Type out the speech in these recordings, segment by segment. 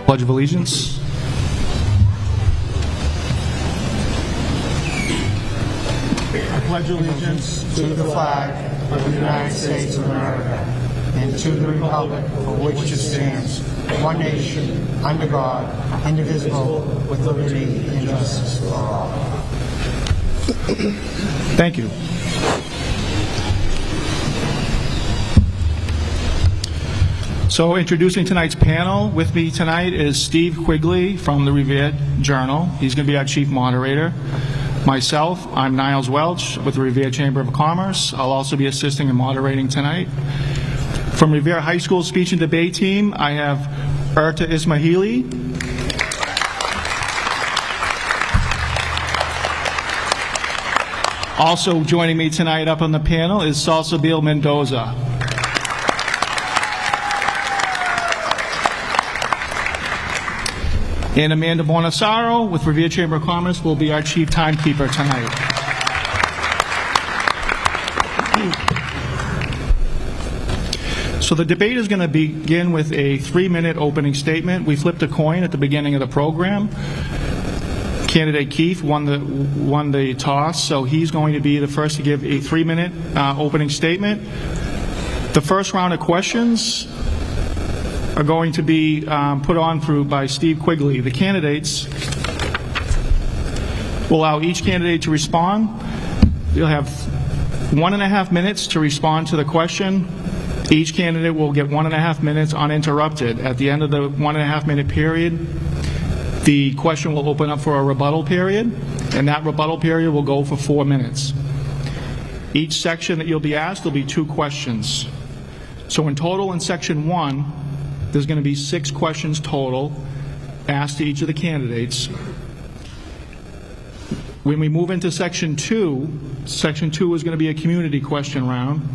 Pledge of Allegiance. I pledge allegiance to the flag of the United States of America and to the republic for which it stands, one nation, under God, indivisible, with liberty and justice for all. Thank you. So introducing tonight's panel, with me tonight is Steve Quigley from the Revere Journal. He's going to be our chief moderator. Myself, I'm Niles Welch with the Revere Chamber of Commerce. I'll also be assisting and moderating tonight. From Revere High School speech and debate team, I have Erta Ismaili. Also joining me tonight up on the panel is Salsabil Mendoza. And Amanda Bonasaro with Revere Chamber of Commerce will be our chief timekeeper tonight. So the debate is going to begin with a 3-minute opening statement. We flipped a coin at the beginning of the program. Candidate Keith won the toss, so he's going to be the first to give a 3-minute opening statement. The first round of questions are going to be put on through by Steve Quigley. The candidates will allow each candidate to respond. You'll have 1.5 minutes to respond to the question. Each candidate will get 1.5 minutes uninterrupted. At the end of the 1.5 minute period, the question will open up for a rebuttal period, and that rebuttal period will go for 4 minutes. Each section that you'll be asked will be 2 questions. So in total, in section 1, there's going to be 6 questions total asked to each of the candidates. When we move into section 2 is going to be a community question round.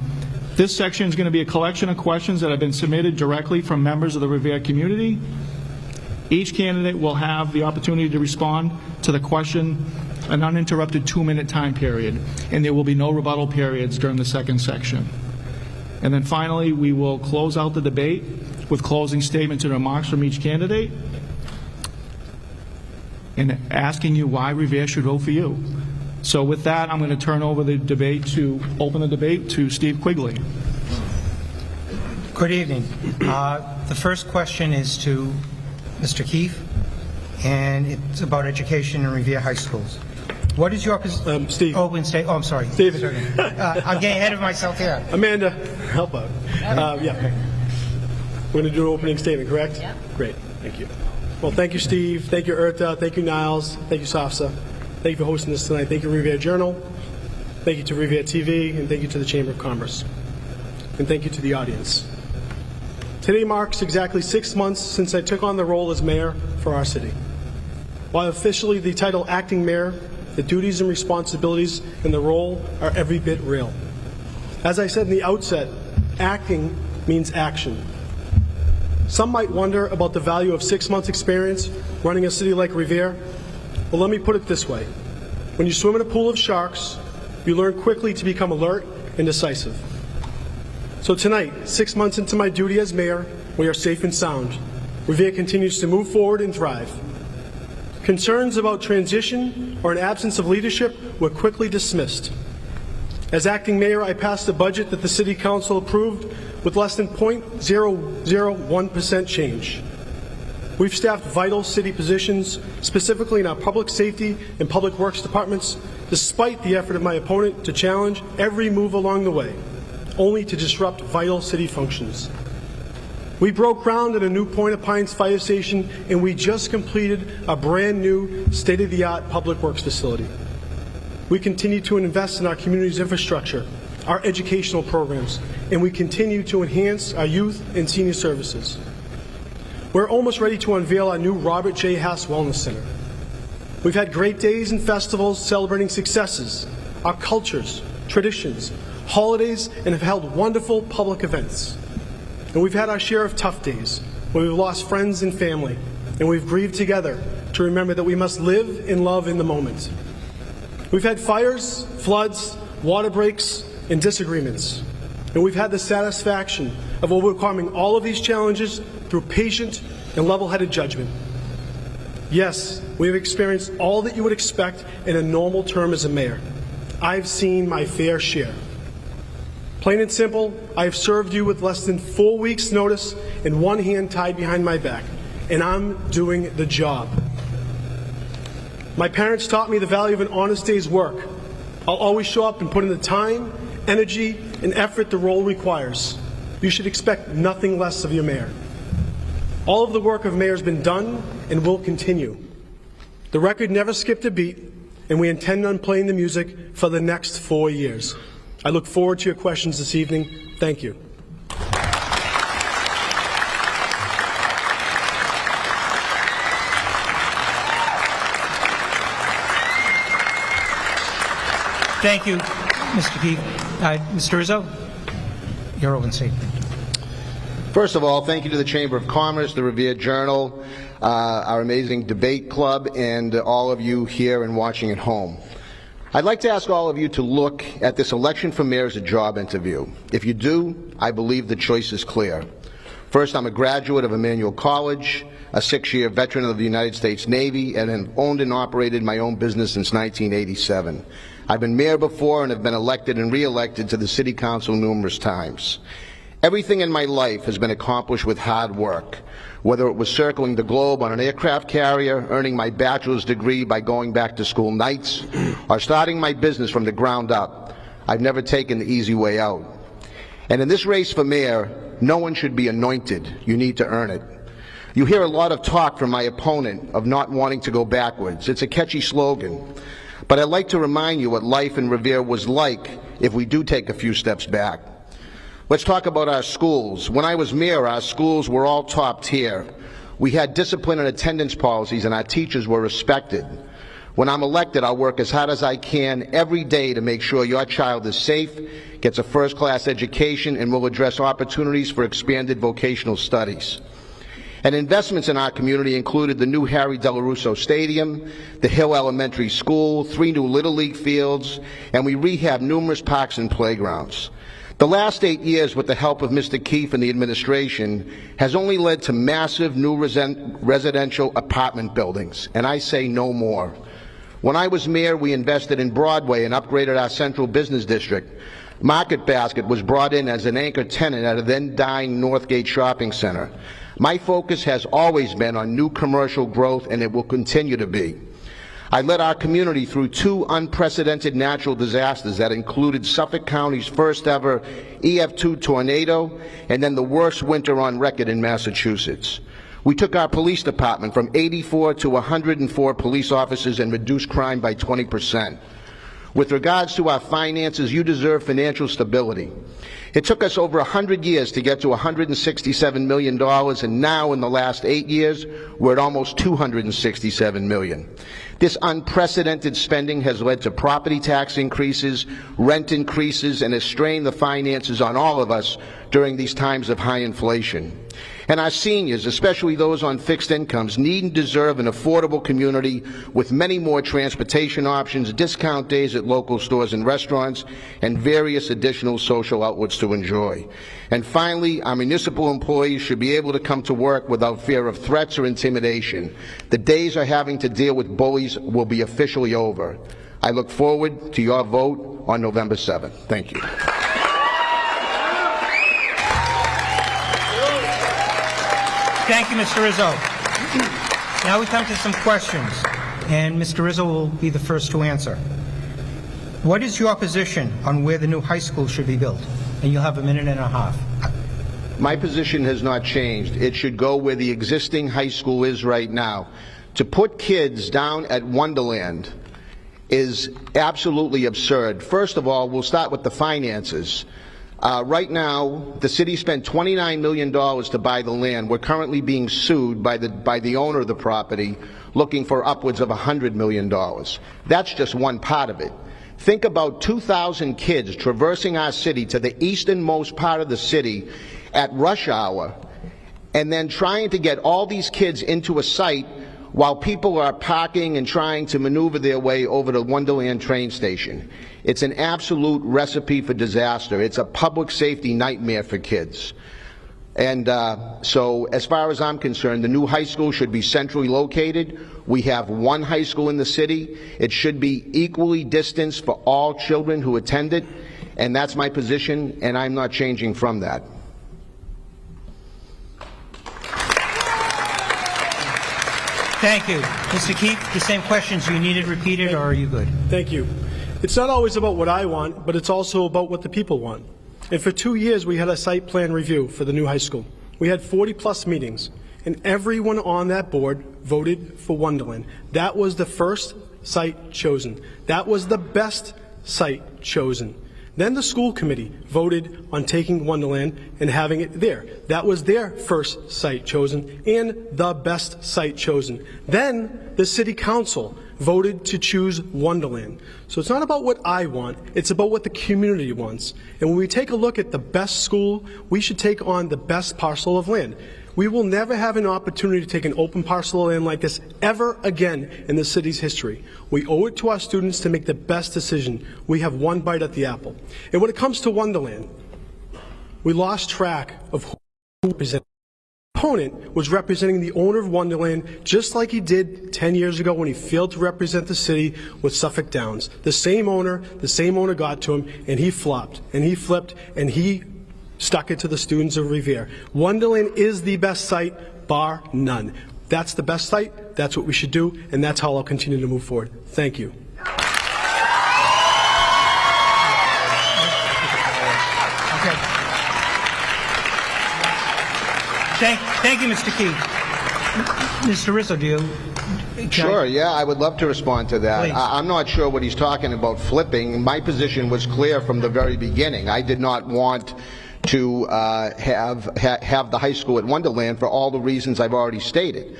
This section is going to be a collection of questions that have been submitted directly from members of the Revere community. Each candidate will have the opportunity to respond to the question an uninterrupted 2-minute time period, and there will be no rebuttal periods during the second section. And then finally, we will close out the debate with closing statements and remarks from each candidate and asking you why Revere should vote for you. So with that, I'm going to turn over the debate open the debate to Steve Quigley. Good evening. The first question is to Mr. Keefe, and it's about education in Revere High Schools. What is your Steve. open state? Oh, I'm sorry. Steve. I'm getting ahead of myself here. Amanda, help out. Yeah. We're going to do an opening statement, correct? Yeah. Great. Thank you. Well, thank you, Steve. Thank you, Erta. Thank you, Niles. Thank you, Safsa. Thank you for hosting this tonight. Thank you, Revere Journal. Thank you to Revere TV, and thank you to the Chamber of Commerce. And thank you to the audience. Today marks exactly 6 months since I took on the role as mayor for our city. While officially the title acting mayor, the duties and responsibilities in the role are every bit real. As I said in the outset, acting means action. Some might wonder about the value of 6 months' experience running a city like Revere. Well, let me put it this way. When you swim in a pool of sharks, you learn quickly to become alert and decisive. So tonight, 6 months into my duty as mayor, we are safe and sound. Revere continues to move forward and thrive. Concerns about transition or an absence of leadership were quickly dismissed. As acting mayor, I passed a budget that the City Council approved with less than 0.001% change. We've staffed vital city positions, specifically in our public safety and public works departments, despite the effort of my opponent to challenge every move along the way, only to disrupt vital city functions. We broke ground at a new Point-of-Pines fire station, and we just completed a brand new state-of-the-art public works facility. We continue to invest in our community's infrastructure, our educational programs, and we continue to enhance our youth and senior services. We're almost ready to unveil our new Robert J. Hass Wellness Center. We've had great days and festivals celebrating successes, our cultures, traditions, holidays, and have held wonderful public events. And we've had our share of tough days, where we've lost friends and family, and we've grieved together to remember that we must live and love in the moment. We've had fires, floods, water breaks, and disagreements. And we've had the satisfaction of overcoming all of these challenges through patient, and level-headed judgment. Yes, we have experienced all that you would expect in a normal term as a mayor. I've seen my fair share. Plain and simple, I have served you with less than 4 weeks' notice and one hand tied behind my back, and I'm doing the job. My parents taught me the value of an honest day's work. I'll always show up and put in the time, energy, and effort the role requires. You should expect nothing less of your mayor. All of the work of mayor has been done and will continue. The record never skipped a beat, and we intend on playing the music for the next 4 years. I look forward to your questions this evening. Thank you. Thank you, Mr. Keefe. Mr. Rizzo, you're open seat. First of all, thank you to the Chamber of Commerce, the Revere Journal, our amazing debate club, and all of you here and watching at home. I'd like to ask all of you to look at this election for mayor as a job interview. If you do, I believe the choice is clear. First, I'm a graduate of Emmanuel College, a 6-year veteran of the United States Navy, and have owned and operated my own business since 1987. I've been mayor before and have been elected and re-elected to the City Council numerous times. Everything in my life has been accomplished with hard work, whether it was circling the globe on an aircraft carrier, earning my bachelor's degree by going back to school nights, or starting my business from the ground up. I've never taken the easy way out. And in this race for mayor, no one should be anointed. You need to earn it. You hear a lot of talk from my opponent of not wanting to go backwards. It's a catchy slogan. But I'd like to remind you what life in Revere was like if we do take a few steps back. Let's talk about our schools. When I was mayor, our schools were all top tier. We had discipline and attendance policies, and our teachers were respected. When I'm elected, I'll work as hard as I can every day to make sure your child is safe, gets a first-class education, and will address opportunities for expanded vocational studies. And investments in our community included the new Harry Delarusso Stadium, the Hill Elementary School, 3 new Little League fields, and we rehabbed numerous parks and playgrounds. The last 8 years, with the help of Mr. Keefe and the administration, has only led to massive new residential apartment buildings, and I say no more. When I was mayor, we invested in Broadway and upgraded our central business district. Market Basket was brought in as an anchor tenant at a then-dying Northgate Shopping Center. My focus has always been on new commercial growth, and it will continue to be. I led our community through 2 unprecedented natural disasters that included Suffolk County's first ever EF2 tornado and then the worst winter on record in Massachusetts. We took our police department from 84 to 104 police officers and reduced crime by 20%. With regards to our finances, you deserve financial stability. It took us over 100 years to get to $167 million, and now in the last 8 years, we're at almost $267 million. This unprecedented spending has led to property tax increases, rent increases, and has strained the finances on all of us during these times of high inflation. And our seniors, especially those on fixed incomes, need and deserve an affordable community with many more transportation options, discount days at local stores and restaurants, and various additional social outlets to enjoy. And finally, our municipal employees should be able to come to work without fear of threats or intimidation. The days of having to deal with bullies will be officially over. I look forward to your vote on November 7th. Thank you. Thank you, Mr. Rizzo. Now we come to some questions, and Mr. Rizzo will be the first to answer. What is your position on where the new high school should be built? And you'll have a minute and a half. My position has not changed. It should go where the existing high school is right now. To put kids down at Wonderland is absolutely absurd. First of all, we'll start with the finances. Right now, the city spent $29 million to buy the land. We're currently being sued by the owner of the property, looking for upwards of $100 million. That's just one part of it. Think about 2,000 kids traversing our city to the easternmost part of the city at rush hour, and then trying to get all these kids into a site while people are parking and trying to maneuver their way over to Wonderland train station. It's an absolute recipe for disaster. It's a public safety nightmare for kids. And so as far as I'm concerned, the new high school should be centrally located. We have one high school in the city. It should be equally distanced for all children who attend it, and that's my position, and I'm not changing from that. Thank you. Mr. Keefe, the same questions. You need it repeated, or are you good? Thank you. It's not always about what I want, but it's also about what the people want. And for 2 years, we had a site plan review for the new high school. We had 40-plus meetings, and everyone on that board voted for Wonderland. That was the first site chosen. That was the best site chosen. Then the school committee voted on taking Wonderland and having it there. That was their first site chosen and the best site chosen. Then the city council voted to choose Wonderland. So it's not about what I want, it's about what the community wants. And when we take a look at the best school, we should take on the best parcel of land. We will never have an opportunity to take an open parcel of land like this ever again in the city's history. We owe it to our students to make the best decision. We have one bite at the apple. And when it comes to Wonderland, we lost track of who represented. The opponent was representing the owner of Wonderland just like he did 10 years ago when he failed to represent the city with Suffolk Downs. The same owner got to him, and he flopped, and he flipped, and he stuck it to the students of Revere. Wonderland is the best site, bar none. That's the best site, that's what we should do, and that's how I'll continue to move forward. Thank you. Thank you, Mr. Keefe. Mr. Rizzo, do you? Sure, yeah, I would love to respond to that. Please. I'm not sure what he's talking about flipping. My position was clear from the very beginning. I did not want to have the high school at Wonderland for all the reasons I've already stated.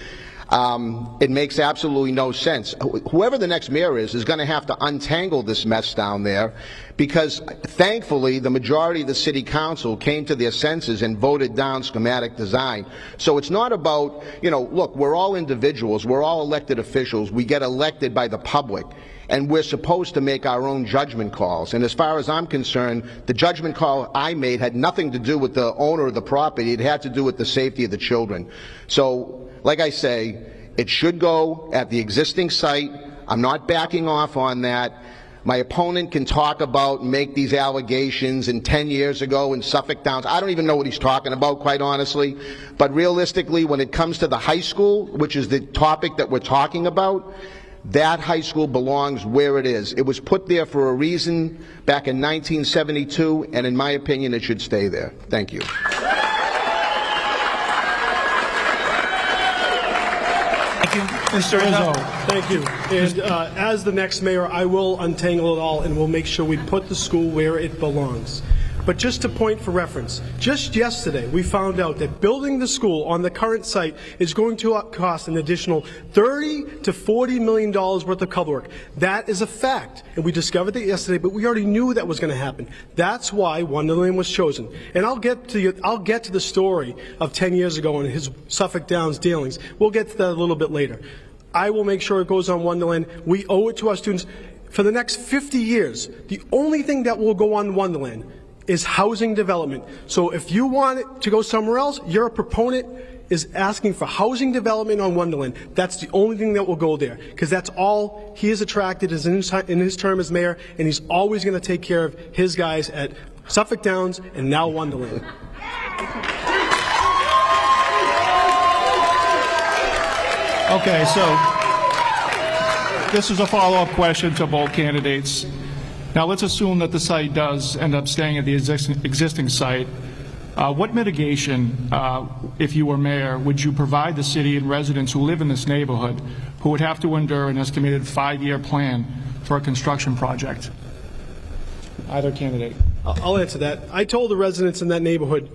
It makes absolutely no sense. Whoever the next mayor is going to have to untangle this mess down there, because thankfully the majority of the city council came to their senses and voted down schematic design. So it's not about, look, we're all individuals, we're all elected officials, we get elected by the public, and we're supposed to make our own judgment calls. And as far as I'm concerned, the judgment call I made had nothing to do with the owner of the property, it had to do with the safety of the children. So, like I say, it should go at the existing site. I'm not backing off on that. My opponent can talk about, make these allegations in 10 years ago in Suffolk Downs. I don't even know what he's talking about, quite honestly. But realistically, when it comes to the high school, which is the topic that we're talking about, that high school belongs where it is. It was put there for a reason back in 1972, and in my opinion, it should stay there. Thank you. Thank you, Mr. Rizzo. Thank you. And as the next mayor, I will untangle it all, and we'll make sure we put the school where it belongs. But just to point for reference, just yesterday we found out that building the school on the current site is going to cost an additional $30 to $40 million worth of cover work. That is a fact, and we discovered that yesterday, but we already knew that was going to happen. That's why Wonderland was chosen. And I'll get to the story of 10 years ago and his Suffolk Downs dealings. We'll get to that a little bit later. I will make sure it goes on Wonderland. We owe it to our students. For the next 50 years, the only thing that will go on Wonderland is housing development. So if you want it to go somewhere else, your proponent is asking for housing development on Wonderland. That's the only thing that will go there, because that's all he has attracted in his term as mayor, and he's always going to take care of his guys at Suffolk Downs and now Wonderland. Okay, so this is a follow-up question to both candidates. Now, let's assume that the site does end up staying at the existing site. What mitigation, if you were mayor, would you provide the city and residents who live in this neighborhood who would have to endure an estimated 5-year plan for a construction project? Either candidate. I'll answer that. I told the residents in that neighborhood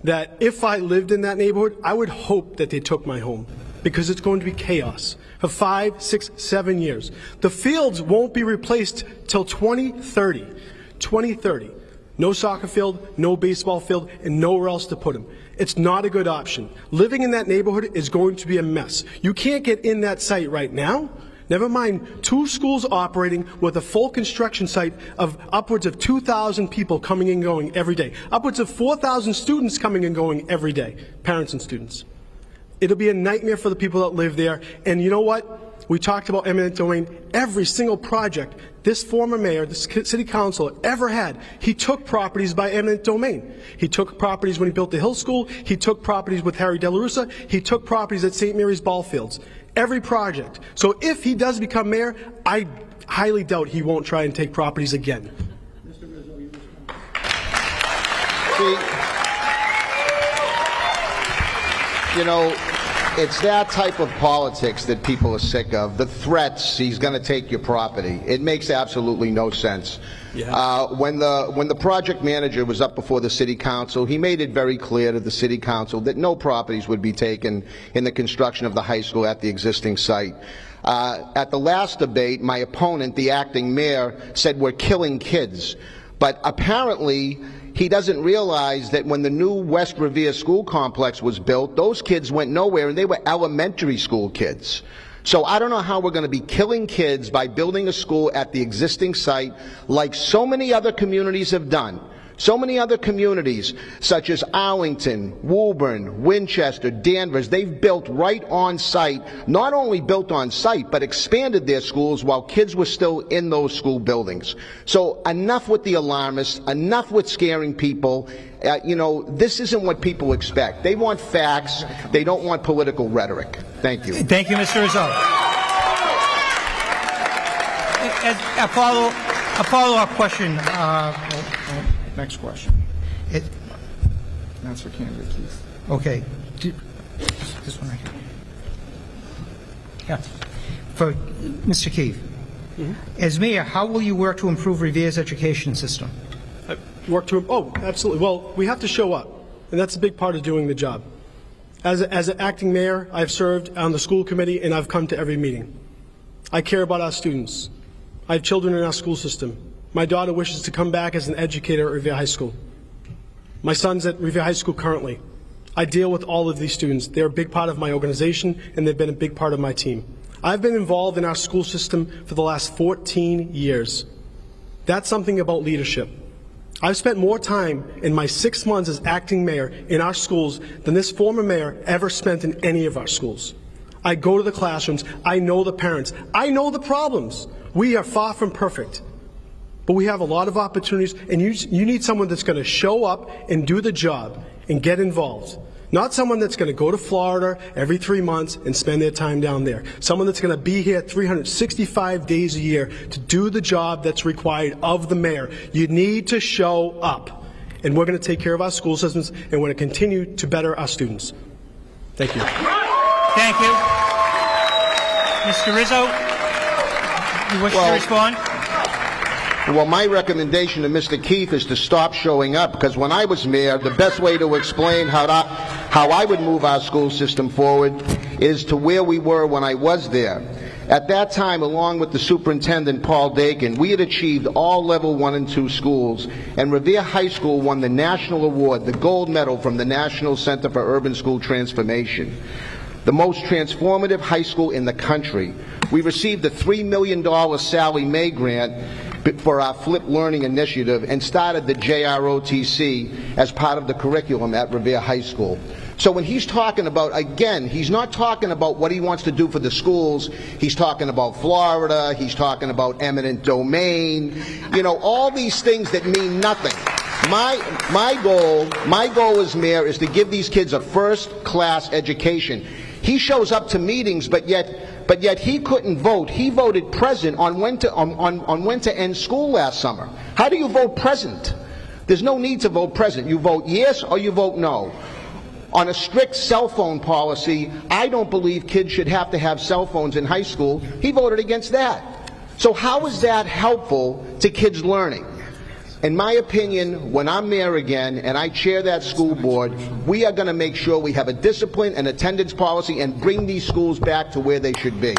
that if I lived in that neighborhood, I would hope that they took my home, because it's going to be chaos for 5, 6, 7 years. The fields won't be replaced till 2030. 2030. No soccer field, no baseball field, and nowhere else to put them. It's not a good option. Living in that neighborhood is going to be a mess. You can't get in that site right now. Never mind 2 schools operating with a full construction site of upwards of 2,000 people coming and going every day. Upwards of 4,000 students coming and going every day, parents and students. It'll be a nightmare for the people that live there. And you know what? We talked about eminent domain. Every single project this former mayor, this city council ever had, he took properties by eminent domain. He took properties when he built the Hill School. He took properties with Harry De La Russa. He took properties at St. Mary's Ball Fields. Every project. So if he does become mayor, I highly doubt he won't try and take properties again. See, you know, it's that type of politics that people are sick of. The threats, he's going to take your property. It makes absolutely no sense. Yeah. When the project manager was up before the city council, he made it very clear to the city council that no properties would be taken in the construction of the high school at the existing site. At the last debate, my opponent, the acting mayor, said we're killing kids. But apparently, he doesn't realize that when the new West Revere school complex was built, those kids went nowhere, and they were elementary school kids. So I don't know how we're going to be killing kids by building a school at the existing site like so many other communities have done. So many other communities, such as Arlington, Woburn, Winchester, Danvers, they've built right on site, not only built on site, but expanded their schools while kids were still in those school buildings. So enough with the alarmists, enough with scaring people. You know, this isn't what people expect. They want facts. They don't want political rhetoric. Thank you. Thank you, Mr. Rizzo. A follow-up question. Next question. That's for candidate Keith. Okay. This one right here. Yeah. For Mr. Keith. As mayor, how will you work to improve Revere's education system? Absolutely. Well, we have to show up, and that's a big part of doing the job. As an acting mayor, I've served on the school committee, and I've come to every meeting. I care about our students. I have children in our school system. My daughter wishes to come back as an educator at Revere High School. My son's at Revere High School currently. I deal with all of these students. They're a big part of my organization, and they've been a big part of my team. I've been involved in our school system for the last 14 years. That's something about leadership. I've spent more time in my 6 months as acting mayor in our schools than this former mayor ever spent in any of our schools. I go to the classrooms. I know the parents. I know the problems. We are far from perfect. But we have a lot of opportunities, and you need someone that's going to show up and do the job and get involved. Not someone that's going to go to Florida every 3 months and spend their time down there. Someone that's going to be here 365 days a year to do the job that's required of the mayor. You need to show up. And we're going to take care of our school systems, and we're going to continue to better our students. Thank you. Thank you. Mr. Rizzo, you wish to respond? Well, my recommendation to Mr. Keith is to stop showing up, because when I was mayor, the best way to explain how I would move our school system forward is to where we were when I was there. At that time, along with the superintendent, Paul Dakin, we had achieved all level 1 and 2 schools, and Revere High School won the national award, the gold medal from the National Center for Urban School Transformation, the most transformative high school in the country. We received a $3 million Sally Mae grant for our Flip Learning Initiative and started the JROTC as part of the curriculum at Revere High School. So when he's talking about, again, he's not talking about what he wants to do for the schools. He's talking about Florida. He's talking about eminent domain. You know, all these things that mean nothing. My goal as mayor is to give these kids a first-class education. He shows up to meetings, but yet he couldn't vote. He voted present on when to end school last summer. How do you vote present? There's no need to vote present. You vote yes or you vote no. On a strict cell phone policy, I don't believe kids should have to have cell phones in high school. He voted against that. So how is that helpful to kids learning? In my opinion, when I'm mayor again and I chair that school board, we are going to make sure we have a discipline and attendance policy and bring these schools back to where they should be.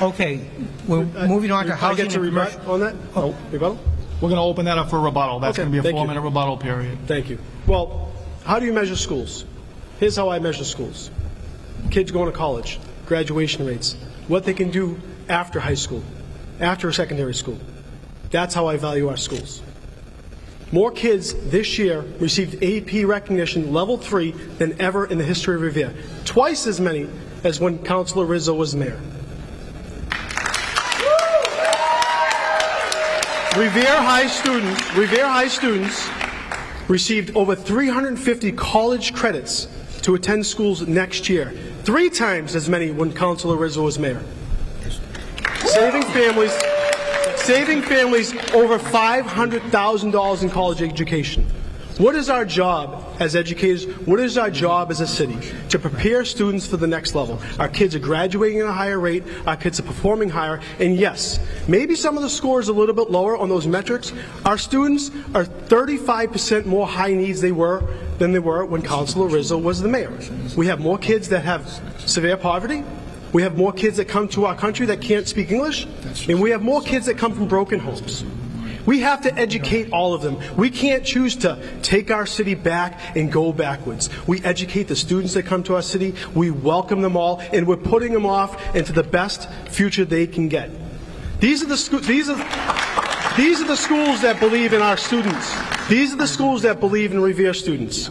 Okay, we're moving on to I housing get to and rebut commercial. on that? Oh, rebuttal? We're going to open that up for rebuttal. That's Okay, going to be a thank you. 4-minute rebuttal period. Thank you. Well, how do you measure schools? Here's how I measure schools. Kids going to college, graduation rates, what they can do after high school, after secondary school. That's how I value our schools. More kids this year received AP recognition level 3 than ever in the history of Revere. Twice as many as when Councilor Rizzo was mayor. Revere High students received over 350 college credits to attend schools next year, 3 times as many when Councilor Rizzo was mayor. Saving families over $500,000 in college education. What is our job as educators? What is our job as a city? To prepare students for the next level. Our kids are graduating at a higher rate. Our kids are performing higher. And yes, maybe some of the scores are a little bit lower on those metrics. Our students are 35% more high needs than they were when Councilor Rizzo was the mayor. We have more kids that have severe poverty. We have more kids that come to our country that can't speak English. And we have more kids that come from broken homes. We have to educate all of them. We can't choose to take our city back and go backwards. We educate the students that come to our city. We welcome them all, and we're putting them off into the best future they can get. These are the schools that believe in our students. These are the schools that believe in Revere students.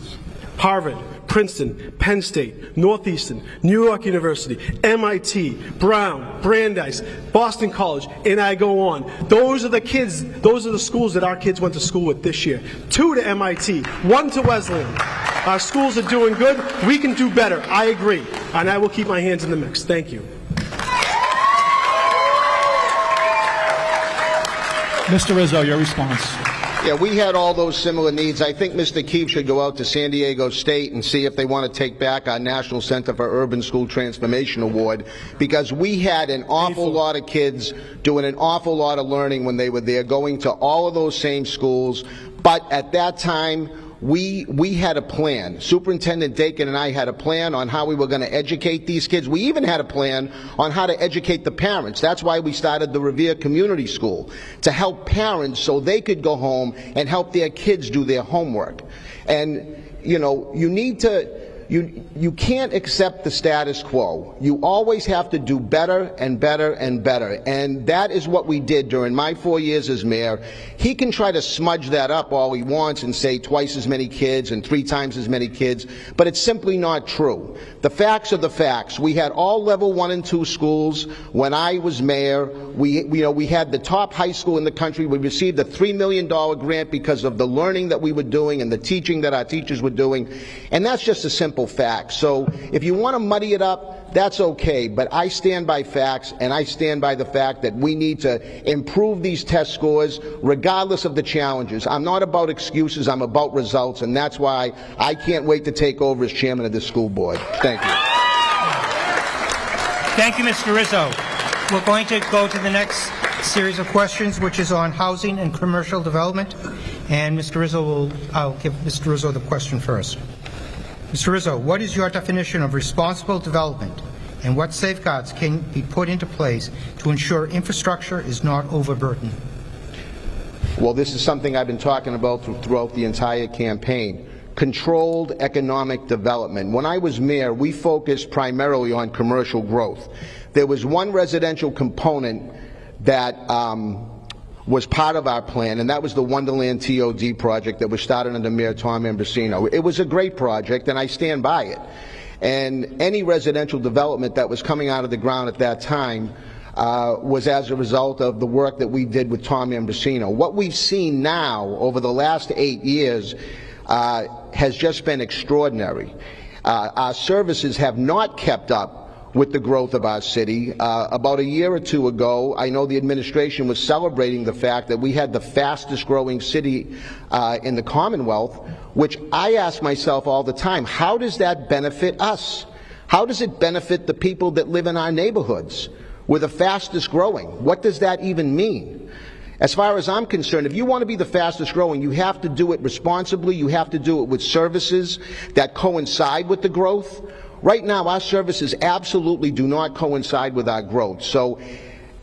Harvard, Princeton, Penn State, Northeastern, New York University, MIT, Brown, Brandeis, Boston College, and I go on. Those are the schools that our kids went to school with this year. 2 to MIT, 1 to Wesleyan. Our schools are doing good. We can do better. I agree. And I will keep my hands in the mix. Thank you. Mr. Rizzo, your response. Yeah, we had all those similar needs. I think Mr. Keefe should go out to San Diego State and see if they want to take back our National Center for Urban School Transformation Award, because we had an awful lot of kids doing an awful lot of learning when they were there, going to all of those same schools. But at that time, we had a plan. Superintendent Dakin and I had a plan on how we were going to educate these kids. We even had a plan on how to educate the parents. That's why we started the Revere Community School, to help parents so they could go home and help their kids do their homework. And, you know, you can't accept the status quo. You always have to do better and better and better. And that is what we did during my 4 years as mayor. He can try to smudge that up all he wants and say twice as many kids and 3 times as many kids, but it's simply not true. The facts are the facts. We had all level 1 and 2 schools when I was mayor. We had the top high school in the country. We received a $3 million grant because of the learning that we were doing and the teaching that our teachers were doing. And that's just a simple fact. So if you want to muddy it up, that's okay, but I stand by facts, and I stand by the fact that we need to improve these test scores regardless of the challenges. I'm not about excuses, I'm about results, and that's why I can't wait to take over as chairman of this school board. Thank you. Thank you, Mr. Rizzo. We're going to go to the next series of questions, which is on housing and commercial development. And I'll give Mr. Rizzo the question first. Mr. Rizzo, what is your definition of responsible development, and what safeguards can be put into place to ensure infrastructure is not overburdened? Well, this is something I've been talking about throughout the entire campaign. Controlled economic development. When I was mayor, we focused primarily on commercial growth. There was one residential component that was part of our plan, and that was the Wonderland TOD project that was started under Mayor Tom Ambrosino. It was a great project, and I stand by it. And any residential development that was coming out of the ground at that time was as a result of the work that we did with Tom Ambrosino. What we've seen now over the last 8 years has just been extraordinary. Our services have not kept up with the growth of our city. About a year or 2 ago, I know the administration was celebrating the fact that we had the fastest growing city in the Commonwealth, which I ask myself all the time, how does that benefit us? How does it benefit the people that live in our neighborhoods? We're the fastest growing. What does that even mean? As far as I'm concerned, if you want to be the fastest growing, you have to do it responsibly. You have to do it with services that coincide with the growth. Right now, our services absolutely do not coincide with our growth. So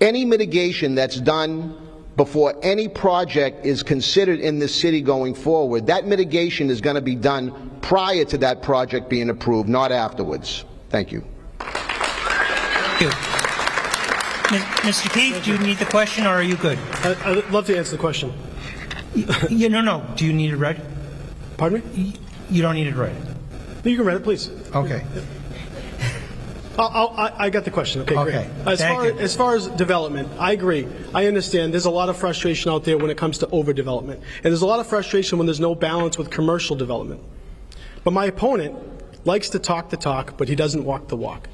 any mitigation that's done before any project is considered in this city going forward. That mitigation is going to be done prior to that project being approved, not afterwards. Thank you. Thank you. Mr. Keith, do you need the question, or are you good? I'd love to answer the question. No. Do you need it read? Pardon me? You don't need it read. You can read it, please. Okay. I got the question. Okay, Okay. great. Thank you. As far as development, I agree. I understand there's a lot of frustration out there when it comes to overdevelopment. And there's a lot of frustration when there's no balance with commercial development. But my opponent likes to talk the talk, but he doesn't walk the walk.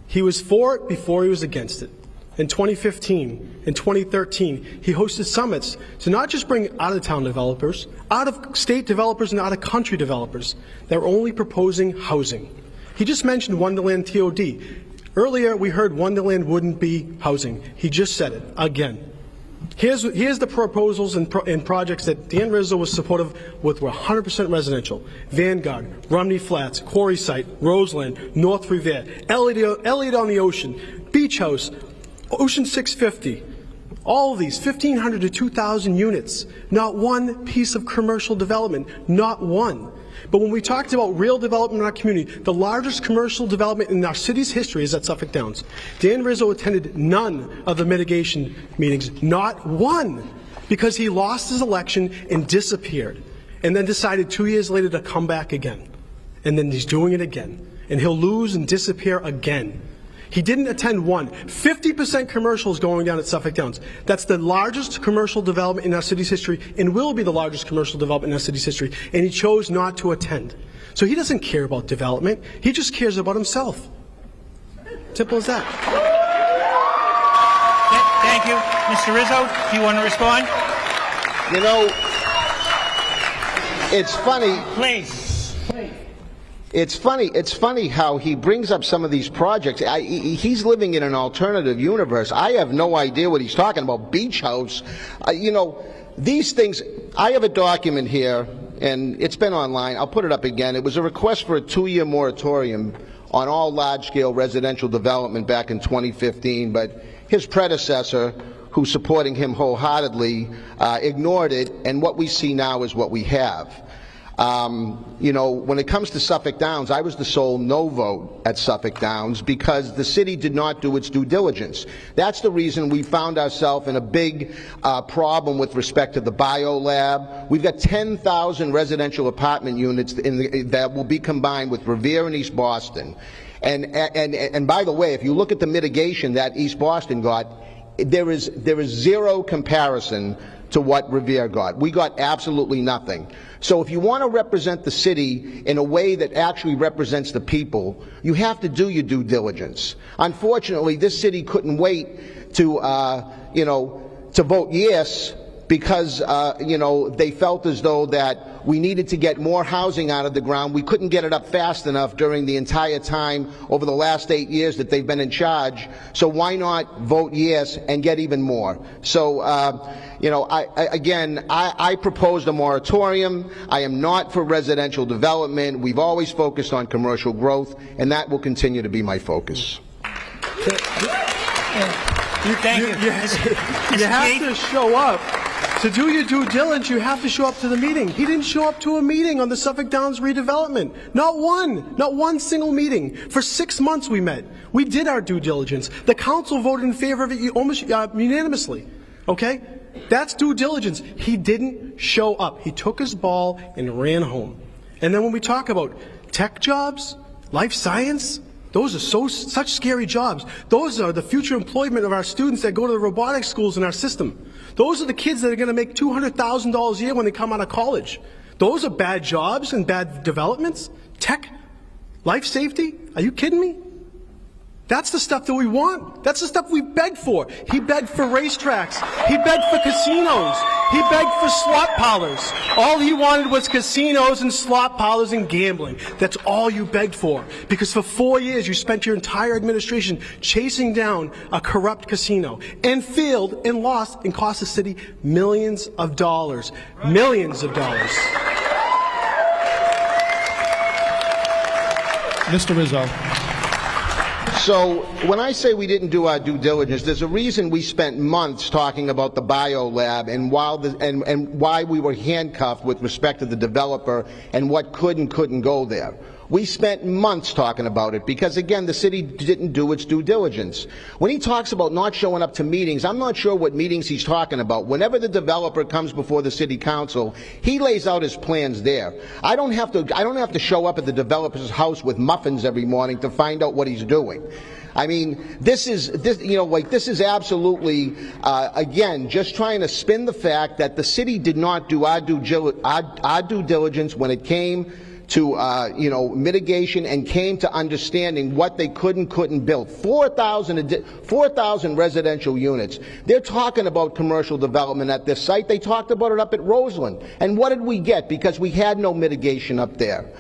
He was for it before he was against it. In 2015, in 2013, he hosted summits to not just bring out-of-town developers, out-of-state developers, and out-of-country developers that were only proposing housing. He just mentioned Wonderland TOD. Earlier, we heard Wonderland wouldn't be housing. He just said it again. Here's the proposals and projects that Dan Rizzo was supportive with were 100% residential. Vanguard, Rumney Flats, Quarry Site, Roseland, North Revere, Elliott on the Ocean, Beach House, Ocean 650. All of these, 1,500 to 2,000 units. Not one piece of commercial development. Not one. But when we talked about real development in our community, the largest commercial development in our city's history is at Suffolk Downs. Dan Rizzo attended none of the mitigation meetings, not one, because he lost his election and disappeared, and then decided 2 years later to come back again. And then he's doing it again. And he'll lose and disappear again. He didn't attend one. 50% commercials going down at Suffolk Downs. That's the largest commercial development in our city's history and will be the largest commercial development in our city's history. And he chose not to attend. So he doesn't care about development. He just cares about himself. Simple as that. Thank you. Mr. Rizzo, do you want to respond? You know, it's funny. Please. It's funny how he brings up some of these projects. He's living in an alternative universe. I have no idea what he's talking about. Beach House. You know, these things, I have a document here, and it's been online. I'll put it up again. It was a request for a 2-year moratorium on all large-scale residential development back in 2015, but his predecessor, who's supporting him wholeheartedly, ignored it, and what we see now is what we have. You know, when it comes to Suffolk Downs, I was the sole no vote at Suffolk Downs because the city did not do its due diligence. That's the reason we found ourselves in a big problem with respect to the biolab. We've got 10,000 residential apartment units that will be combined with Revere and East Boston. And by the way, if you look at the mitigation that East Boston got, there is zero comparison to what Revere got. We got absolutely nothing. So if you want to represent the city in a way that actually represents the people, you have to do your due diligence. Unfortunately, this city couldn't wait to, to vote yes because, they felt as though that we needed to get more housing out of the ground. We couldn't get it up fast enough during the entire time over the last 8 years that they've been in charge. So why not vote yes and get even more? So, I proposed a moratorium. I am not for residential development. We've always focused on commercial growth, and that will continue to be my focus. Thank you. You have to show up. To do your due diligence, you have to show up to the meeting. He didn't show up to a meeting on the Suffolk Downs redevelopment. Not one single meeting. For 6 months we met. We did our due diligence. The council voted in favor of it almost unanimously. Okay? That's due diligence. He didn't show up. He took his ball and ran home. And then when we talk about tech jobs, life science, those are such scary jobs. Those are the future employment of our students that go to the robotics schools in our system. Those are the kids that are going to make $200,000 a year when they come out of college. Those are bad jobs and bad developments. Tech, life safety, are you kidding me? That's the stuff that we want. That's the stuff we begged for. He begged for racetracks. He begged for casinos. He begged for slot parlors. All he wanted was casinos and slot parlors and gambling. That's all you begged for. Because for 4 years you spent your entire administration chasing down a corrupt casino and failed and lost and cost the city millions of dollars. Millions of dollars. Mr. Rizzo. So when I say we didn't do our due diligence, there's a reason we spent months talking about the bio lab and why we were handcuffed with respect to the developer and what could and couldn't go there. We spent months talking about it because, again, the city didn't do its due diligence. When he talks about not showing up to meetings, I'm not sure what meetings he's talking about. Whenever the developer comes before the city council, he lays out his plans there. I don't have to show up at the developer's house with muffins every morning to find out what he's doing. I mean, this is absolutely, again, just trying to spin the fact that the city did not do our due diligence when it came to mitigation and came to understanding what they could and couldn't build. 4,000 residential units. They're talking about commercial development at this site. They talked about it up at Roseland. And what did we get? Because we had no mitigation up there.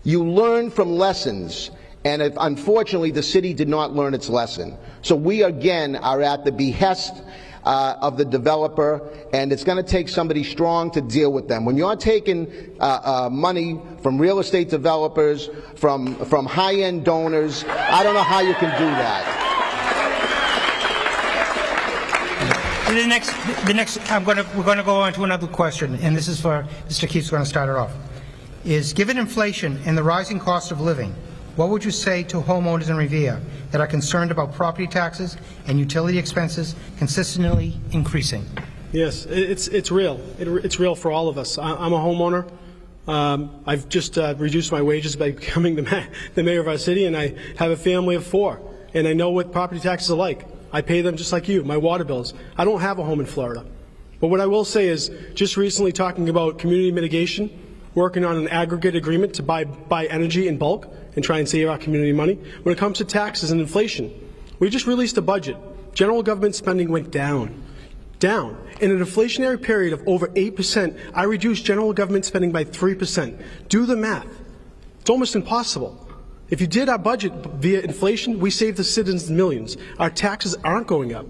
You learn from lessons. And unfortunately, the city did not learn its lesson. So we, again, are at the behest of the developer, and it's going to take somebody strong to deal with them. When you're taking money from real estate developers, from high-end donors, I don't know how you can do that. We're going to go on to another question, and this is for Mr. Keith's going to start it off. Is given inflation and the rising cost of living, what would you say to homeowners in Revere that are concerned about property taxes and utility expenses consistently increasing? Yes, it's real. It's real for all of us. I'm a homeowner. I've just reduced my wages by becoming the mayor of our city, and I have a family of 4, and I know what property taxes are like. I pay them just like you, my water bills. I don't have a home in Florida. But what I will say is, just recently talking about community mitigation, working on an aggregate agreement to buy energy in bulk and try and save our community money. When it comes to taxes and inflation, we just released a budget. General government spending went down. In an inflationary period of over 8%, I reduced general government spending by 3%. Do the math. It's almost impossible. If you did our budget via inflation, we saved the citizens millions. Our taxes aren't going up.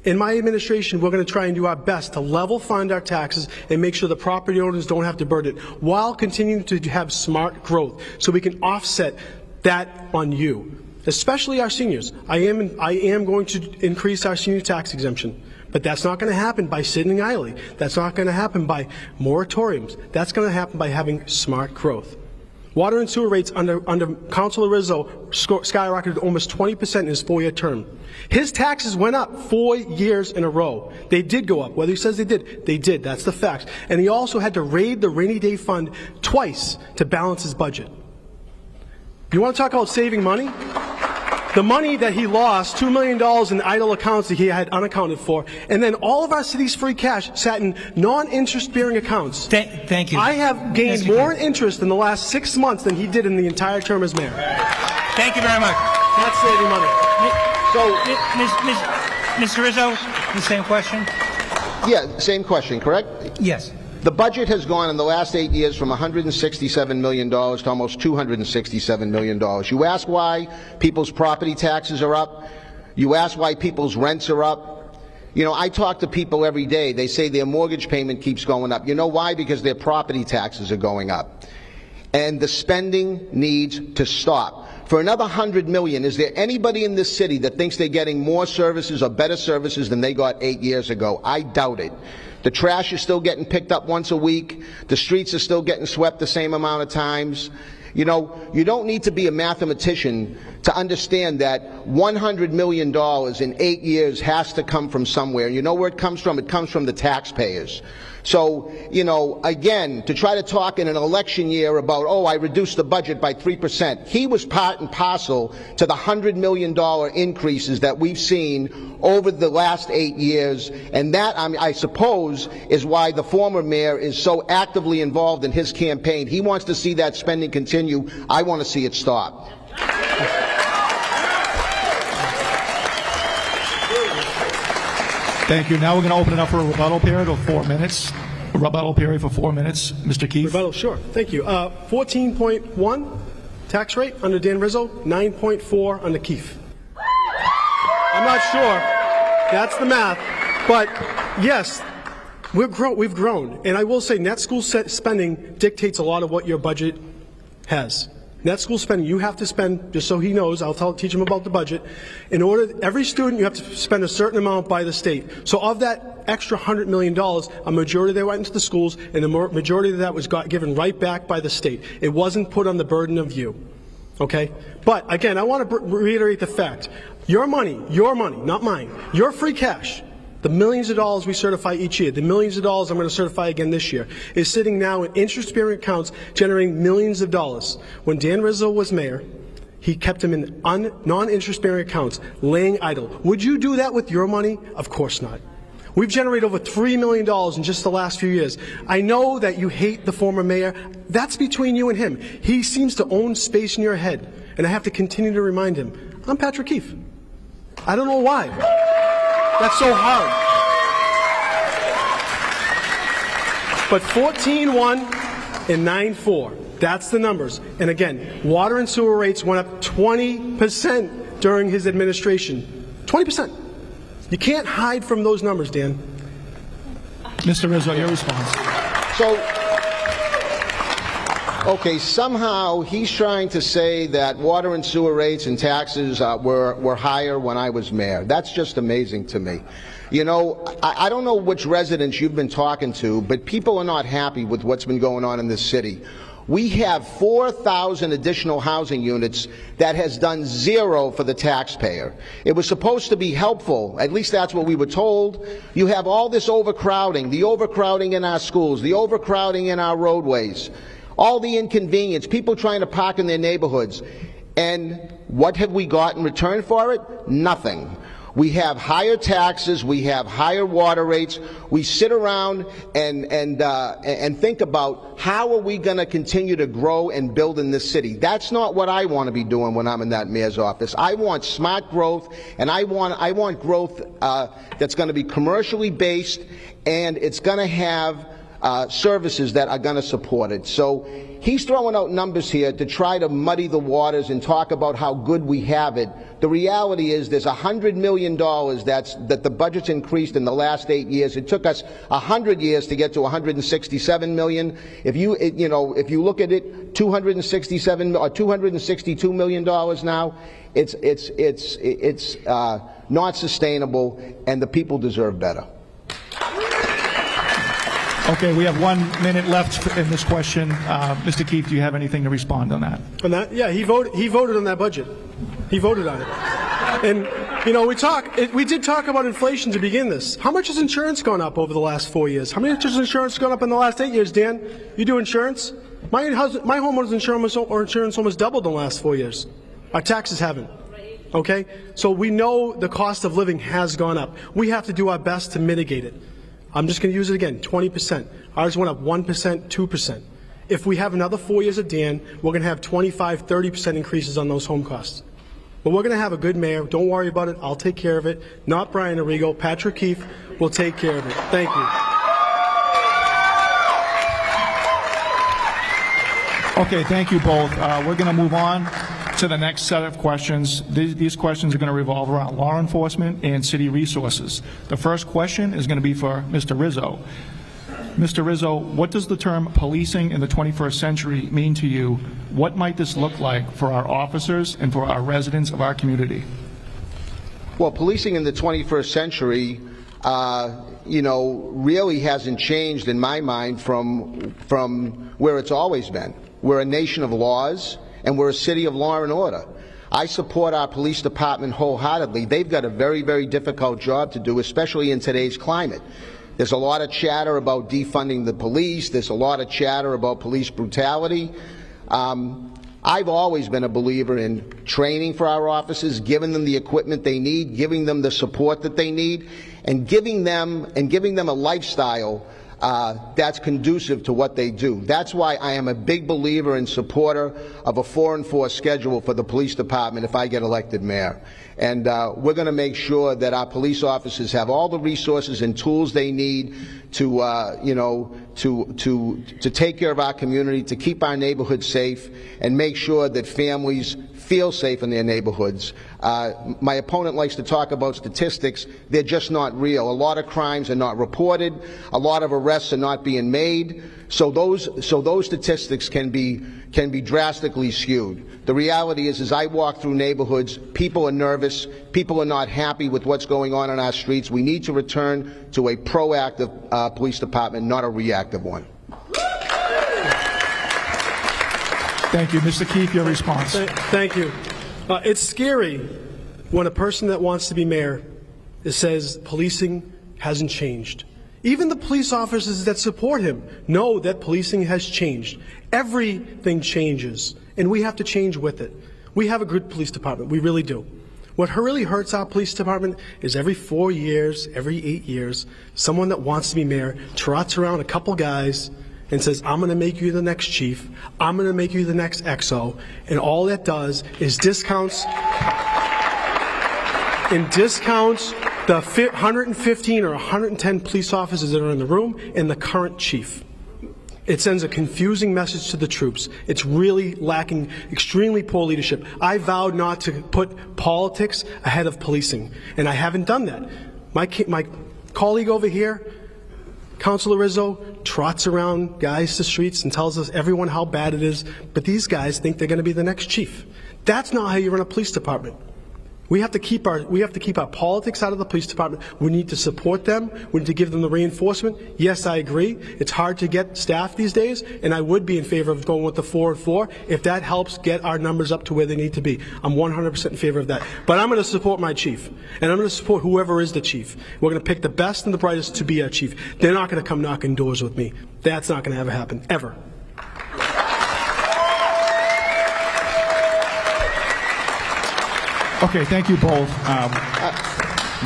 In my administration, we're going to try and do our best to level fund our taxes and make sure the property owners don't have to burden it, while continuing to have smart growth so we can offset that on you, especially our seniors. I am going to increase our senior tax exemption, but that's not going to happen by sitting idly. That's not going to happen by moratoriums. That's going to happen by having smart growth. Water and sewer rates under Councilor Rizzo skyrocketed almost 20% in his 4-year term. His taxes went up 4 years in a row. They did go up. Whether he says they did. That's the facts. And he also had to raid the rainy day fund twice to balance his budget. You want to talk about saving money? The money that he lost, $2 million in idle accounts that he had unaccounted for, and then all of our city's free cash sat in non-interest-bearing accounts. Thank you. I have gained more interest in the last 6 months than he did in the entire term as mayor. Thank you very much. That's saving money. So, Mr. Rizzo, the same question? Yeah, same question, correct? Yes. The budget has gone in the last 8 years from $167 million to almost $267 million. You ask why people's property taxes are up. You ask why people's rents are up. You know, I talk to people every day. They say their mortgage payment keeps going up. You know why? Because their property taxes are going up. And the spending needs to stop. For another $100 million, is there anybody in this city that thinks they're getting more services or better services than they got 8 years ago? I doubt it. The trash is still getting picked up once a week. The streets are still getting swept the same amount of times. You know, you don't need to be a mathematician to understand that $100 million in 8 years has to come from somewhere. You know where it comes from? It comes from the taxpayers. So, you know, again, to try to talk in an election year about, oh, I reduced the budget by 3%, he was part and parcel to the $100 million increases that we've seen over the last 8 years, and that, I suppose, is why the former mayor is so actively involved in his campaign. He wants to see that spending continue. I want to see it stop. Thank you. Now we're going to open it up for a rebuttal period of 4 minutes. A rebuttal period for 4 minutes. Mr. Keith. Rebuttal, sure. Thank you. 14.1 tax rate under Dan Rizzo, 9.4 under Keith. I'm not sure. That's the math. But yes, we've grown. And I will say net school spending dictates a lot of what your budget has. Net school spending, you have to spend, just so he knows, teach him about the budget. In order, every student, you have to spend a certain amount by the state. So of that extra $100 million, a majority of that went into the schools, and the majority of that was given right back by the state. It wasn't put on the burden of you. Okay? But again, I want to reiterate the fact. Your money, not mine, your free cash, the millions of dollars we certify each year, the millions of dollars I'm going to certify again this year, is sitting now in interest-bearing accounts generating millions of dollars. When Dan Rizzo was mayor, he kept them in non-interest-bearing accounts, laying idle. Would you do that with your money? Of course not. We've generated over $3 million in just the last few years. I know that you hate the former mayor. That's between you and him. He seems to own space in your head, and I have to continue to remind him, I'm Patrick Keefe. I don't know why. That's so hard. But 14-1 and 9-4. That's the numbers. And again, water and sewer rates went up 20% during his administration. 20%. You can't hide from those numbers, Dan. Mr. Rizzo, your response. So, okay, somehow he's trying to say that water and sewer rates and taxes were higher when I was mayor. That's just amazing to me. You know, I don't know which residents you've been talking to, but people are not happy with what's been going on in this city. We have 4,000 additional housing units that has done zero for the taxpayer. It was supposed to be helpful, at least that's what we were told. You have all this overcrowding, the overcrowding in our schools, the overcrowding in our roadways, all the inconvenience, people trying to park in their neighborhoods. And what have we got in return for it? Nothing. We have higher taxes, we have higher water rates. We sit around and think about how are we going to continue to grow and build in this city. That's not what I want to be doing when I'm in that mayor's office. I want smart growth, and I want growth that's going to be commercially based, and it's going to have services that are going to support it. So he's throwing out numbers here to try to muddy the waters and talk about how good we have it. The reality is there's $100 million that the budget's increased in the last 8 years. It took us 100 years to get to 167 million. If you look at it, 267 or 262 million dollars now. It's not sustainable, and the people deserve better. Okay, we have 1 minute left in this question. Mr. Keefe, do you have anything to respond on that? On that? Yeah, he voted on that budget. He voted on it. And, you know, we did talk about inflation to begin this. How much has insurance gone up over the last 4 years? How much has insurance gone up in the last 8 years, Dan? You do insurance? My homeowner's insurance almost doubled in the last 4 years. Our taxes haven't. Okay? So we know the cost of living has gone up. We have to do our best to mitigate it. I'm just going to use it again, 20%. Ours went up 1%, 2%. If we have another 4 years of Dan, we're going to have 25, 30% increases on those home costs. But we're going to have a good mayor. Don't worry about it. I'll take care of it. Not Brian Arrigo. Patrick Keefe will take care of it. Thank you. Okay, thank you both. We're going to move on to the next set of questions. These questions are going to revolve around law enforcement and city resources. The first question is going to be for Mr. Rizzo. Mr. Rizzo, what does the term policing in the 21st century mean to you? What might this look like for our officers and for our residents of our community? Well, policing in the 21st century, really hasn't changed in my mind from where it's always been. We're a nation of laws, and we're a city of law and order. I support our police department wholeheartedly. They've got a very, very difficult job to do, especially in today's climate. There's a lot of chatter about defunding the police. There's a lot of chatter about police brutality. I've always been a believer in training for our officers, giving them the equipment they need, giving them the support that they need, and giving them a lifestyle that's conducive to what they do. That's why I am a big believer and supporter of a 4-and-4 schedule for the police department if I get elected mayor. And we're going to make sure that our police officers have all the resources and tools they need to take care of our community, to keep our neighborhoods safe, and make sure that families feel safe in their neighborhoods. My opponent likes to talk about statistics. They're just not real. A lot of crimes are not reported. A lot of arrests are not being made. So those statistics can be drastically skewed. The reality is I walk through neighborhoods, people are nervous, people are not happy with what's going on our streets. We need to return to a proactive police department, not a reactive one. Thank you. Mr. Keefe, your response. Thank you. It's scary when a person that wants to be mayor says policing hasn't changed. Even the police officers that support him know that policing has changed. Everything changes, and we have to change with it. We have a good police department. We really do. What really hurts our police department is every 4 years, every 8 years, someone that wants to be mayor trots around a couple guys and says, I'm going to make you the next chief, I'm going to make you the next XO, and all that does is discounts the 115 or 110 police officers that are in the room and the current chief. It sends a confusing message to the troops. It's really lacking extremely poor leadership. I vowed not to put politics ahead of policing, and I haven't done that. My colleague over here, Councilor Rizzo, trots around guys to streets and tells us everyone how bad it is, but these guys think they're going to be the next chief. That's not how you run a police department. We have to keep our politics out of the police department. We need to support them. We need to give them the reinforcement. Yes, I agree. It's hard to get staff these days, and I would be in favor of going with the 4 and 4 if that helps get our numbers up to where they need to be. I'm 100% in favor of that. But I'm going to support my chief, and I'm going to support whoever is the chief. We're going to pick the best and the brightest to be our chief. They're not going to come knocking doors with me. That's not going to ever happen, ever. Okay, thank you both.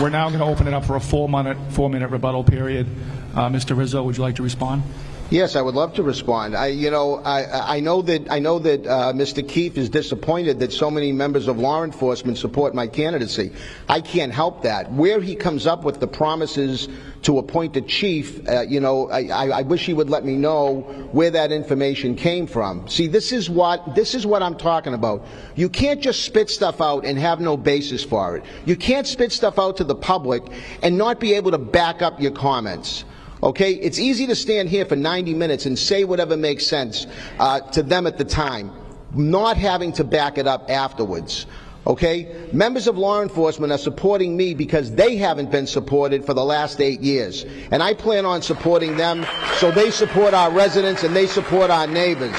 We're now going to open it up for a 4-minute rebuttal period. Mr. Rizzo, would you like to respond? Yes, I would love to respond. I know that Mr. Keefe is disappointed that so many members of law enforcement support my candidacy. I can't help that. Where he comes up with the promises to appoint a chief, I wish he would let me know where that information came from. See, this is what I'm talking about. You can't just spit stuff out and have no basis for it. You can't spit stuff out to the public and not be able to back up your comments. Okay, it's easy to stand here for 90 minutes and say whatever makes sense to them at the time, not having to back it up afterwards. Okay, members of law enforcement are supporting me because they haven't been supported for the last 8 years, and I plan on supporting them so they support our residents and they support our neighbors.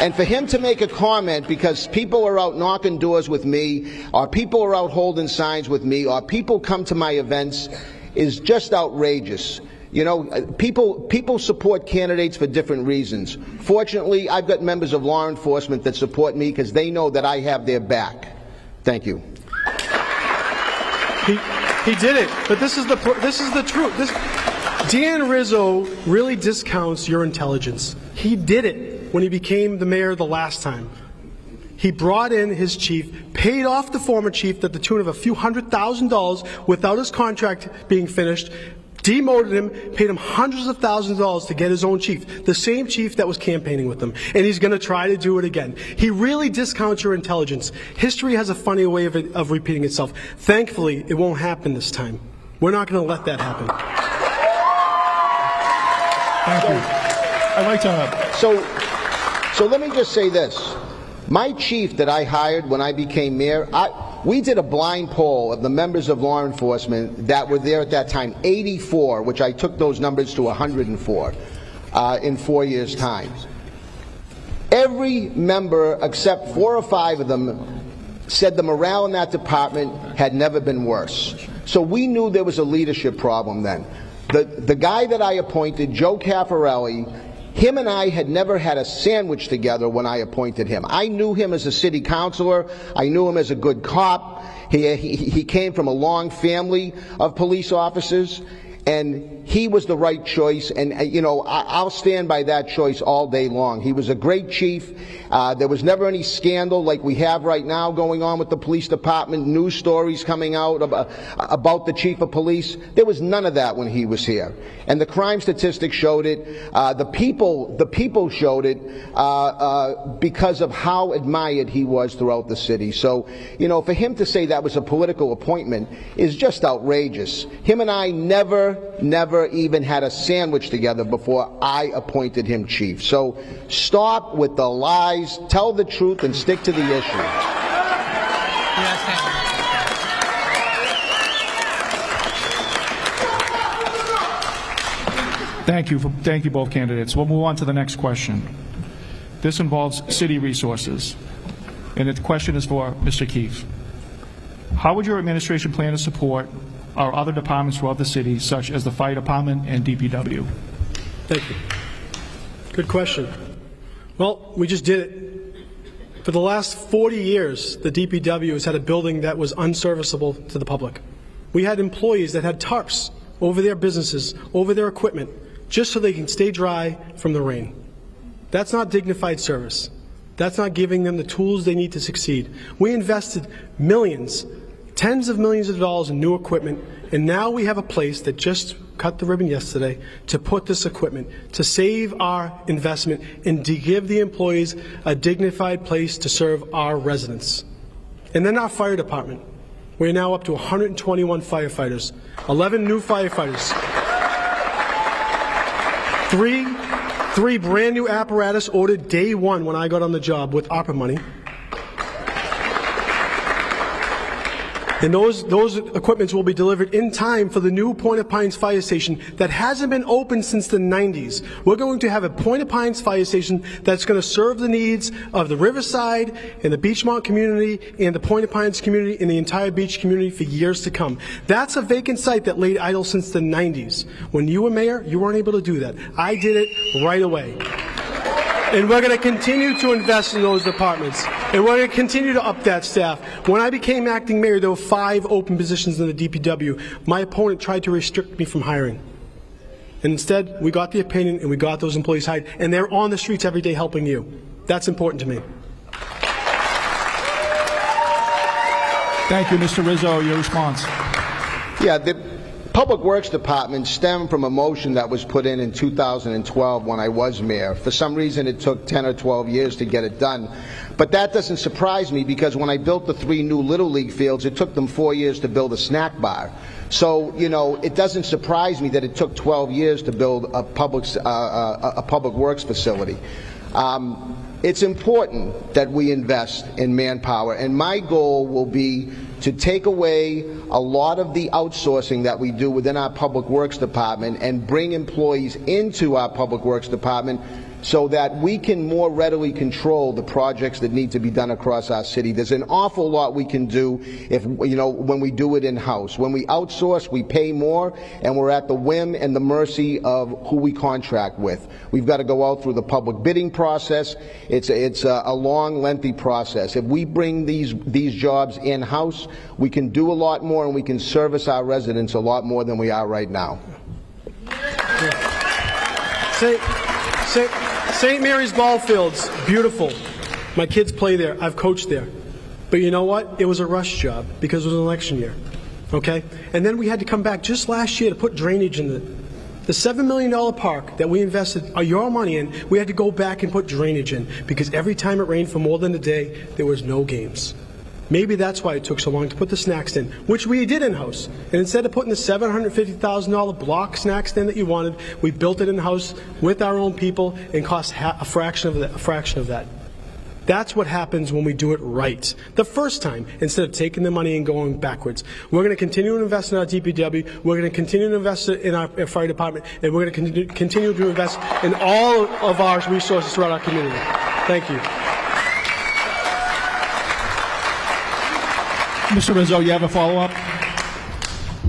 And for him to make a comment because people are out knocking doors with me, or people are out holding signs with me, or people come to my events is just outrageous. You know, people support candidates for different reasons. Fortunately, I've got members of law enforcement that support me because they know that I have their back. Thank you. He did it, but this is the truth. Dan Rizzo really discounts your intelligence. He did it when he became the mayor the last time. He brought in his chief, paid off the former chief to the tune of a few $100,000 without his contract being finished, demoted him, paid him hundreds of thousands of dollars to get his own chief, the same chief that was campaigning with him, and he's going to try to do it again. He really discounts your intelligence. History has a funny way of repeating itself. Thankfully, it won't happen this time. We're not going to let that happen. Thank you. I'd like to... So let me just say this. My chief that I hired when I became mayor, we did a blind poll of the members of law enforcement that were there at that time, 84, which I took those numbers to 104 in 4 years' time. Every member, except 4 or 5 of them, said the morale in that department had never been worse. So we knew there was a leadership problem then. The guy that I appointed, Joe Caffarelli, him and I had never had a sandwich together when I appointed him. I knew him as a city councilor. I knew him as a good cop. He came from a long family of police officers. and he was the right choice, and I'll stand by that choice all day long. He was a great chief. There was never any scandal like we have right now going on with the police department, news stories coming out about the chief of police. There was none of that when he was here, and the crime statistics showed it. The people showed it because of how admired he was throughout the city. So, for him to say that was a political appointment is just outrageous. Him and I never even had a sandwich together before I appointed him chief. So stop with the lies, tell the truth, and stick to the issue. Thank you both candidates. We'll move on to the next question. This involves city resources, and the question is for Mr. Keefe. How would your administration plan to support our other departments throughout the city, such as the fire department and DPW? Thank you. Good question. Well, we just did it. For the last 40 years, the DPW has had a building that was unserviceable to the public. We had employees that had tarps over their businesses, over their equipment, just so they can stay dry from the rain. That's not dignified service. That's not giving them the tools they need to succeed. We invested millions, tens of millions of dollars in new equipment, and now we have a place that just cut the ribbon yesterday to put this equipment, to save our investment, and to give the employees a dignified place to serve our residents. And then our fire department. We're now up to 121 firefighters, 11 new firefighters, three brand new apparatus ordered day one when I got on the job with ARPA money. And those equipments will be delivered in time for the new Point of Pines fire station that hasn't been open since the 90s. We're going to have a Point of Pines fire station that's going to serve the needs of the Riverside and the Beachmont community and the Point of Pines community and the entire beach community for years to come. That's a vacant site that laid idle since the 90s. When you were mayor, you weren't able to do that. I did it right away. And we're going to continue to invest in those departments. And we're going to continue to up that staff. When I became acting mayor, there were 5 open positions in the DPW. My opponent tried to restrict me from hiring. And instead, we got the opinion and we got those employees hired. And they're on the streets every day helping you. That's important to me. Thank you, Mr. Rizzo. Your response. Yeah, the Public Works Department stemmed from a motion that was put in 2012 when I was mayor. For some reason, it took 10 or 12 years to get it done. But that doesn't surprise me, because when I built the 3 new Little League fields, it took them 4 years to build a snack bar. So, it doesn't surprise me that it took 12 years to build a public works facility. It's important that we invest in manpower, and my goal will be to take away a lot of the outsourcing that we do within our Public Works Department and bring employees into our Public Works Department so that we can more readily control the projects that need to be done across our city. There's an awful lot we can do when we do it in-house. When we outsource, we pay more, and we're at the whim and the mercy of who we contract with. We've got to go out through the public bidding process. It's a long, lengthy process. If we bring these jobs in-house, we can do a lot more, and we can service our residents a lot more than we are right now. St. Mary's ball fields, beautiful. My kids play there. I've coached there. But you know what? It was a rush job because it was an election year. Okay? And then we had to come back just last year to put drainage in the $7 million park that we invested your money in. We had to go back and put drainage in because every time it rained for more than a day, there was no games. Maybe that's why it took so long to put the snack stand, which we did in-house. And instead of putting the $750,000 block snack stand that you wanted, we built it in-house with our own people and cost a fraction of that. That's what happens when we do it right. The first time, instead of taking the money and going backwards. We're going to continue to invest in our DPW. We're going to continue to invest in our fire department. And we're going to continue to invest in all of our resources throughout our community. Thank you. Mr. Rizzo, you have a follow-up?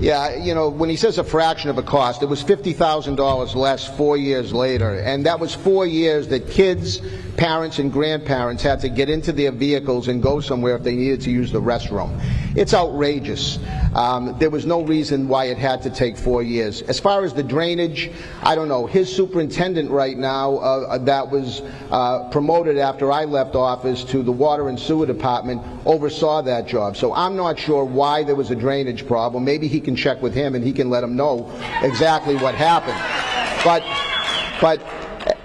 Yeah, you know, when he says a fraction of a cost, it was $50,000 less 4 years later, and that was 4 years that kids, parents, and grandparents had to get into their vehicles and go somewhere if they needed to use the restroom. It's outrageous. There was no reason why it had to take 4 years. As far as the drainage, I don't know. His superintendent right now that was promoted after I left office to the Water and Sewer Department oversaw that job. So I'm not sure why there was a drainage problem. Maybe he can check with him and he can let him know exactly what happened. But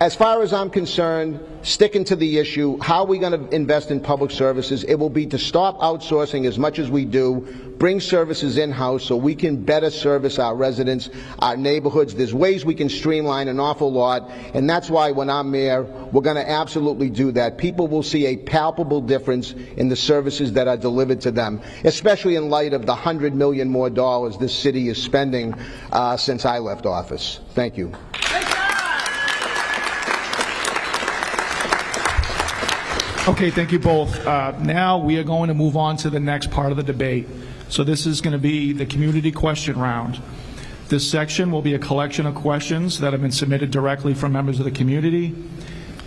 as far as I'm concerned, sticking to the issue, how are we going to invest in public services? It will be to stop outsourcing as much as we do, bring services in-house so we can better service our residents, our neighborhoods. There's ways we can streamline an awful lot, and that's why when I'm mayor, we're going to absolutely do that. People will see a palpable difference in the services that are delivered to them, especially in light of the $100 million more this city is spending since I left office. Thank you. Okay, thank you both. Now we are going to move on to the next part of the debate. So this is going to be the community question round. This section will be a collection of questions that have been submitted directly from members of the community.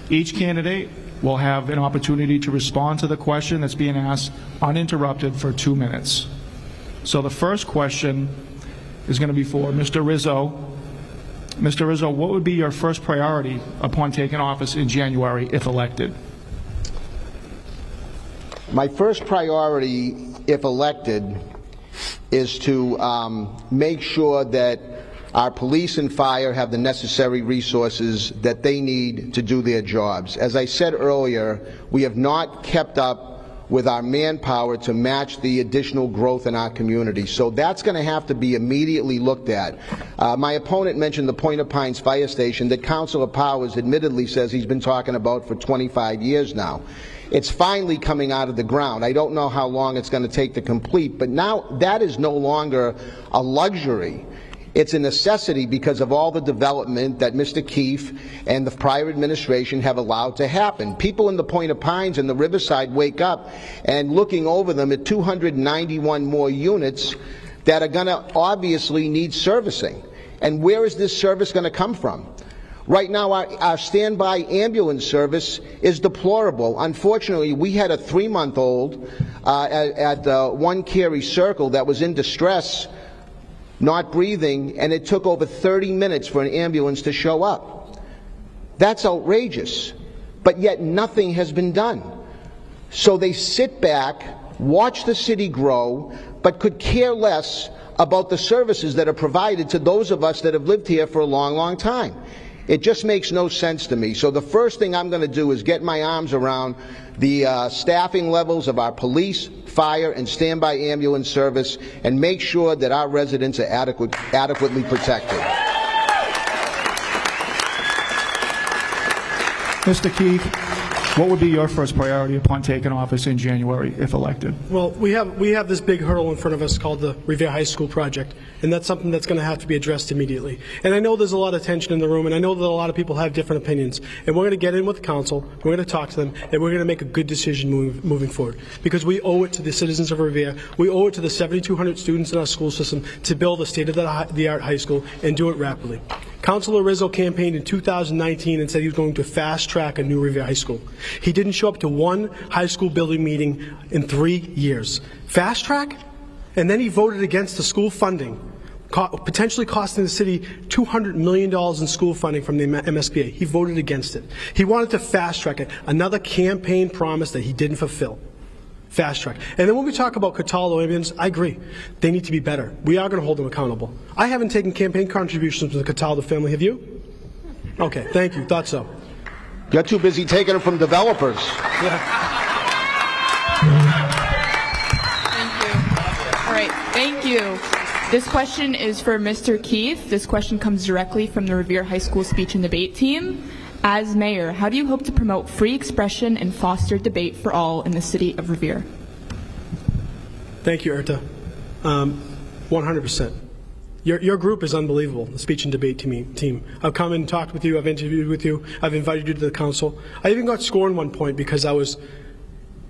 Each candidate will have an opportunity to respond to the question that's being asked uninterrupted for 2 minutes. So the first question is going to be for Mr. Rizzo. Mr. Rizzo, what would be your first priority upon taking office in January if elected? My first priority, if elected, is to make sure that our police and fire have the necessary resources that they need to do their jobs. As I said earlier, we have not kept up with our manpower to match the additional growth in our community. So that's going to have to be immediately looked at. My opponent mentioned the Point of Pines Fire Station that Councilor Powers admittedly says he's been talking about for 25 years now. It's finally coming out of the ground. I don't know how long it's going to take to complete, but now that is no longer a luxury. It's a necessity because of all the development that Mr. Keefe and the prior administration have allowed to happen. People in the Point of Pines and the Riverside wake up and looking over them at 291 more units that are going to obviously need servicing. And where is this service going to come from? Right now, our standby ambulance service is deplorable. Unfortunately, we had a 3-month-old at One Carey Circle that was in distress, not breathing, and it took over 30 minutes for an ambulance to show up. That's outrageous, but yet nothing has been done. So they sit back, watch the city grow, but could care less about the services that are provided to those of us that have lived here for a long, long time. It just makes no sense to me. So the first thing I'm going to do is get my arms around the staffing levels of our police, fire, and standby ambulance service and make sure that our residents are adequately protected. Mr. Keefe, what would be your first priority upon taking office in January if elected? Well, we have this big hurdle in front of us called the Revere High School project, and that's something that's going to have to be addressed immediately. And I know there's a lot of tension in the room, and I know that a lot of people have different opinions. And we're going to get in with the council, we're going to talk to them, and we're going to make a good decision moving forward. Because we owe it to the citizens of Revere, we owe it to the 7,200 students in our school system to build a state-of-the-art high school and do it rapidly. Councilor Rizzo campaigned in 2019 and said he was going to fast-track a new Revere High School. He didn't show up to one high school building meeting in 3 years. Fast-track? And then he voted against the school funding, potentially costing the city $200 million in school funding from the MSBA. He voted against it. He wanted to fast-track it, another campaign promise that he didn't fulfill. Fast track. And then when we talk about Cataldo ambulance, I agree. They need to be better. We are going to hold them accountable. I haven't taken campaign contributions from the Cataldo family. Have you? Okay, thank you. Thought so. You're too busy taking them from developers. Thank you. All right, thank you. This question is for Mr. Keefe. This question comes directly from the Revere High School speech and debate team. As mayor, how do you hope to promote free expression and foster debate for all in the city of Revere? Thank you, Erta. 100%. Your group is unbelievable, the speech and debate team. I've come and talked with you, I've interviewed with you, I've invited you to the council. I even got scored 1 point because I was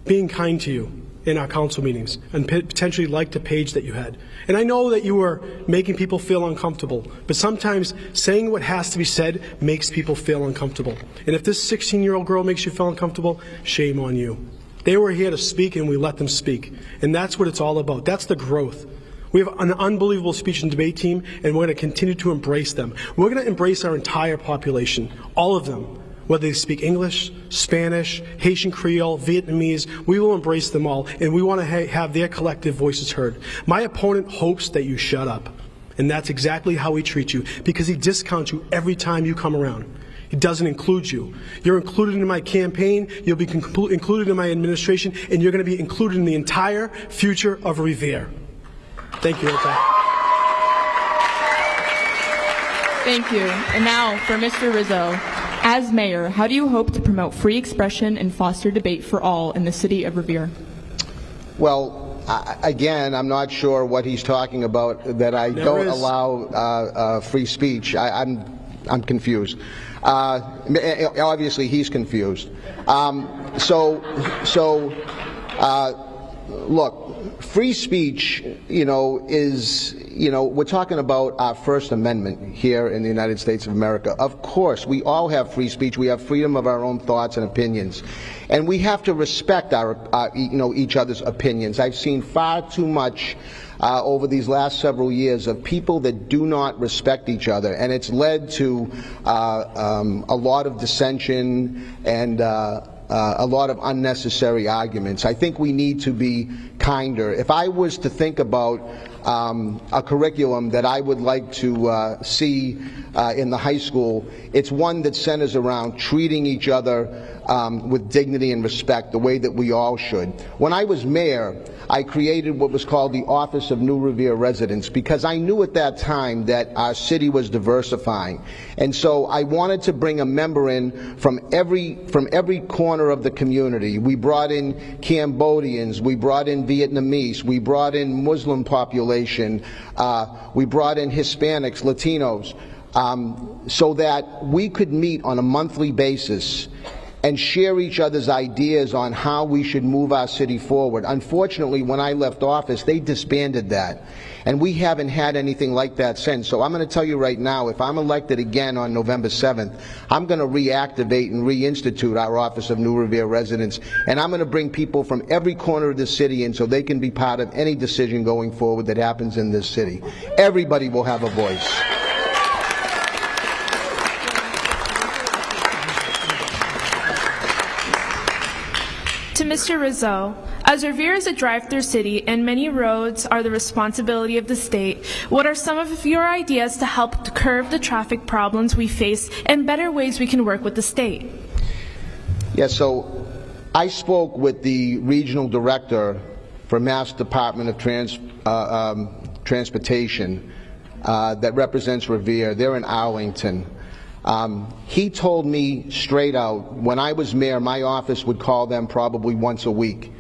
being kind to you. in our council meetings and potentially liked a page that you had. And I know that you were making people feel uncomfortable, but sometimes saying what has to be said makes people feel uncomfortable. And if this 16-year-old girl makes you feel uncomfortable, shame on you. They were here to speak, and we let them speak. And that's what it's all about. That's the growth. We have an unbelievable speech and debate team, and we're going to continue to embrace them. We're going to embrace our entire population, all of them. Whether they speak English, Spanish, Haitian Creole, Vietnamese, we will embrace them all, and we want to have their collective voices heard. My opponent hopes that you shut up, and that's exactly how he treats you, because he discounts you every time you come around. He doesn't include you. You're included in my campaign, you'll be included in my administration, and you're going to be included in the entire future of Revere. Thank you, Rita. Thank you. And now for Mr. Rizzo. As mayor, how do you hope to promote free expression and foster debate for all in the city of Revere? Well, again, I'm not sure what he's talking about, that I don't allow free speech. I'm confused. Obviously, he's confused. Look, free speech, is, we're talking about our First Amendment here in the United States of America. Of course, we all have free speech. We have freedom of our own thoughts and opinions. And we have to respect each other's opinions. I've seen far too much over these last several years of people that do not respect each other, and it's led to a lot of dissension and a lot of unnecessary arguments. I think we need to be kinder. If I was to think about a curriculum that I would like to see in the high school, it's one that centers around treating each other with dignity and respect, the way that we all should. When I was mayor, I created what was called the Office of New Revere Residents, because I knew at that time that our city was diversifying. And so I wanted to bring a member in from every corner of the community. We brought in Cambodians, we brought in Vietnamese, we brought in Muslim population, we brought in Hispanics, Latinos, so that we could meet on a monthly basis and share each other's ideas on how we should move our city forward. Unfortunately, when I left office, they disbanded that. And we haven't had anything like that since. So I'm going to tell you right now, if I'm elected again on November 7th, I'm going to reactivate and reinstitute our Office of New Revere Residents. And I'm going to bring people from every corner of the city in so they can be part of any decision going forward that happens in this city. Everybody will have a voice. To Mr. Rizzo, as Revere is a drive-through city and many roads are the responsibility of the state, what are some of your ideas to help curb the traffic problems we face and better ways we can work with the state? Yeah, so I spoke with the regional director for Mass Department of Transportation that represents Revere. They're in Arlington. He told me straight out, when I was mayor, my office would call them probably once a week.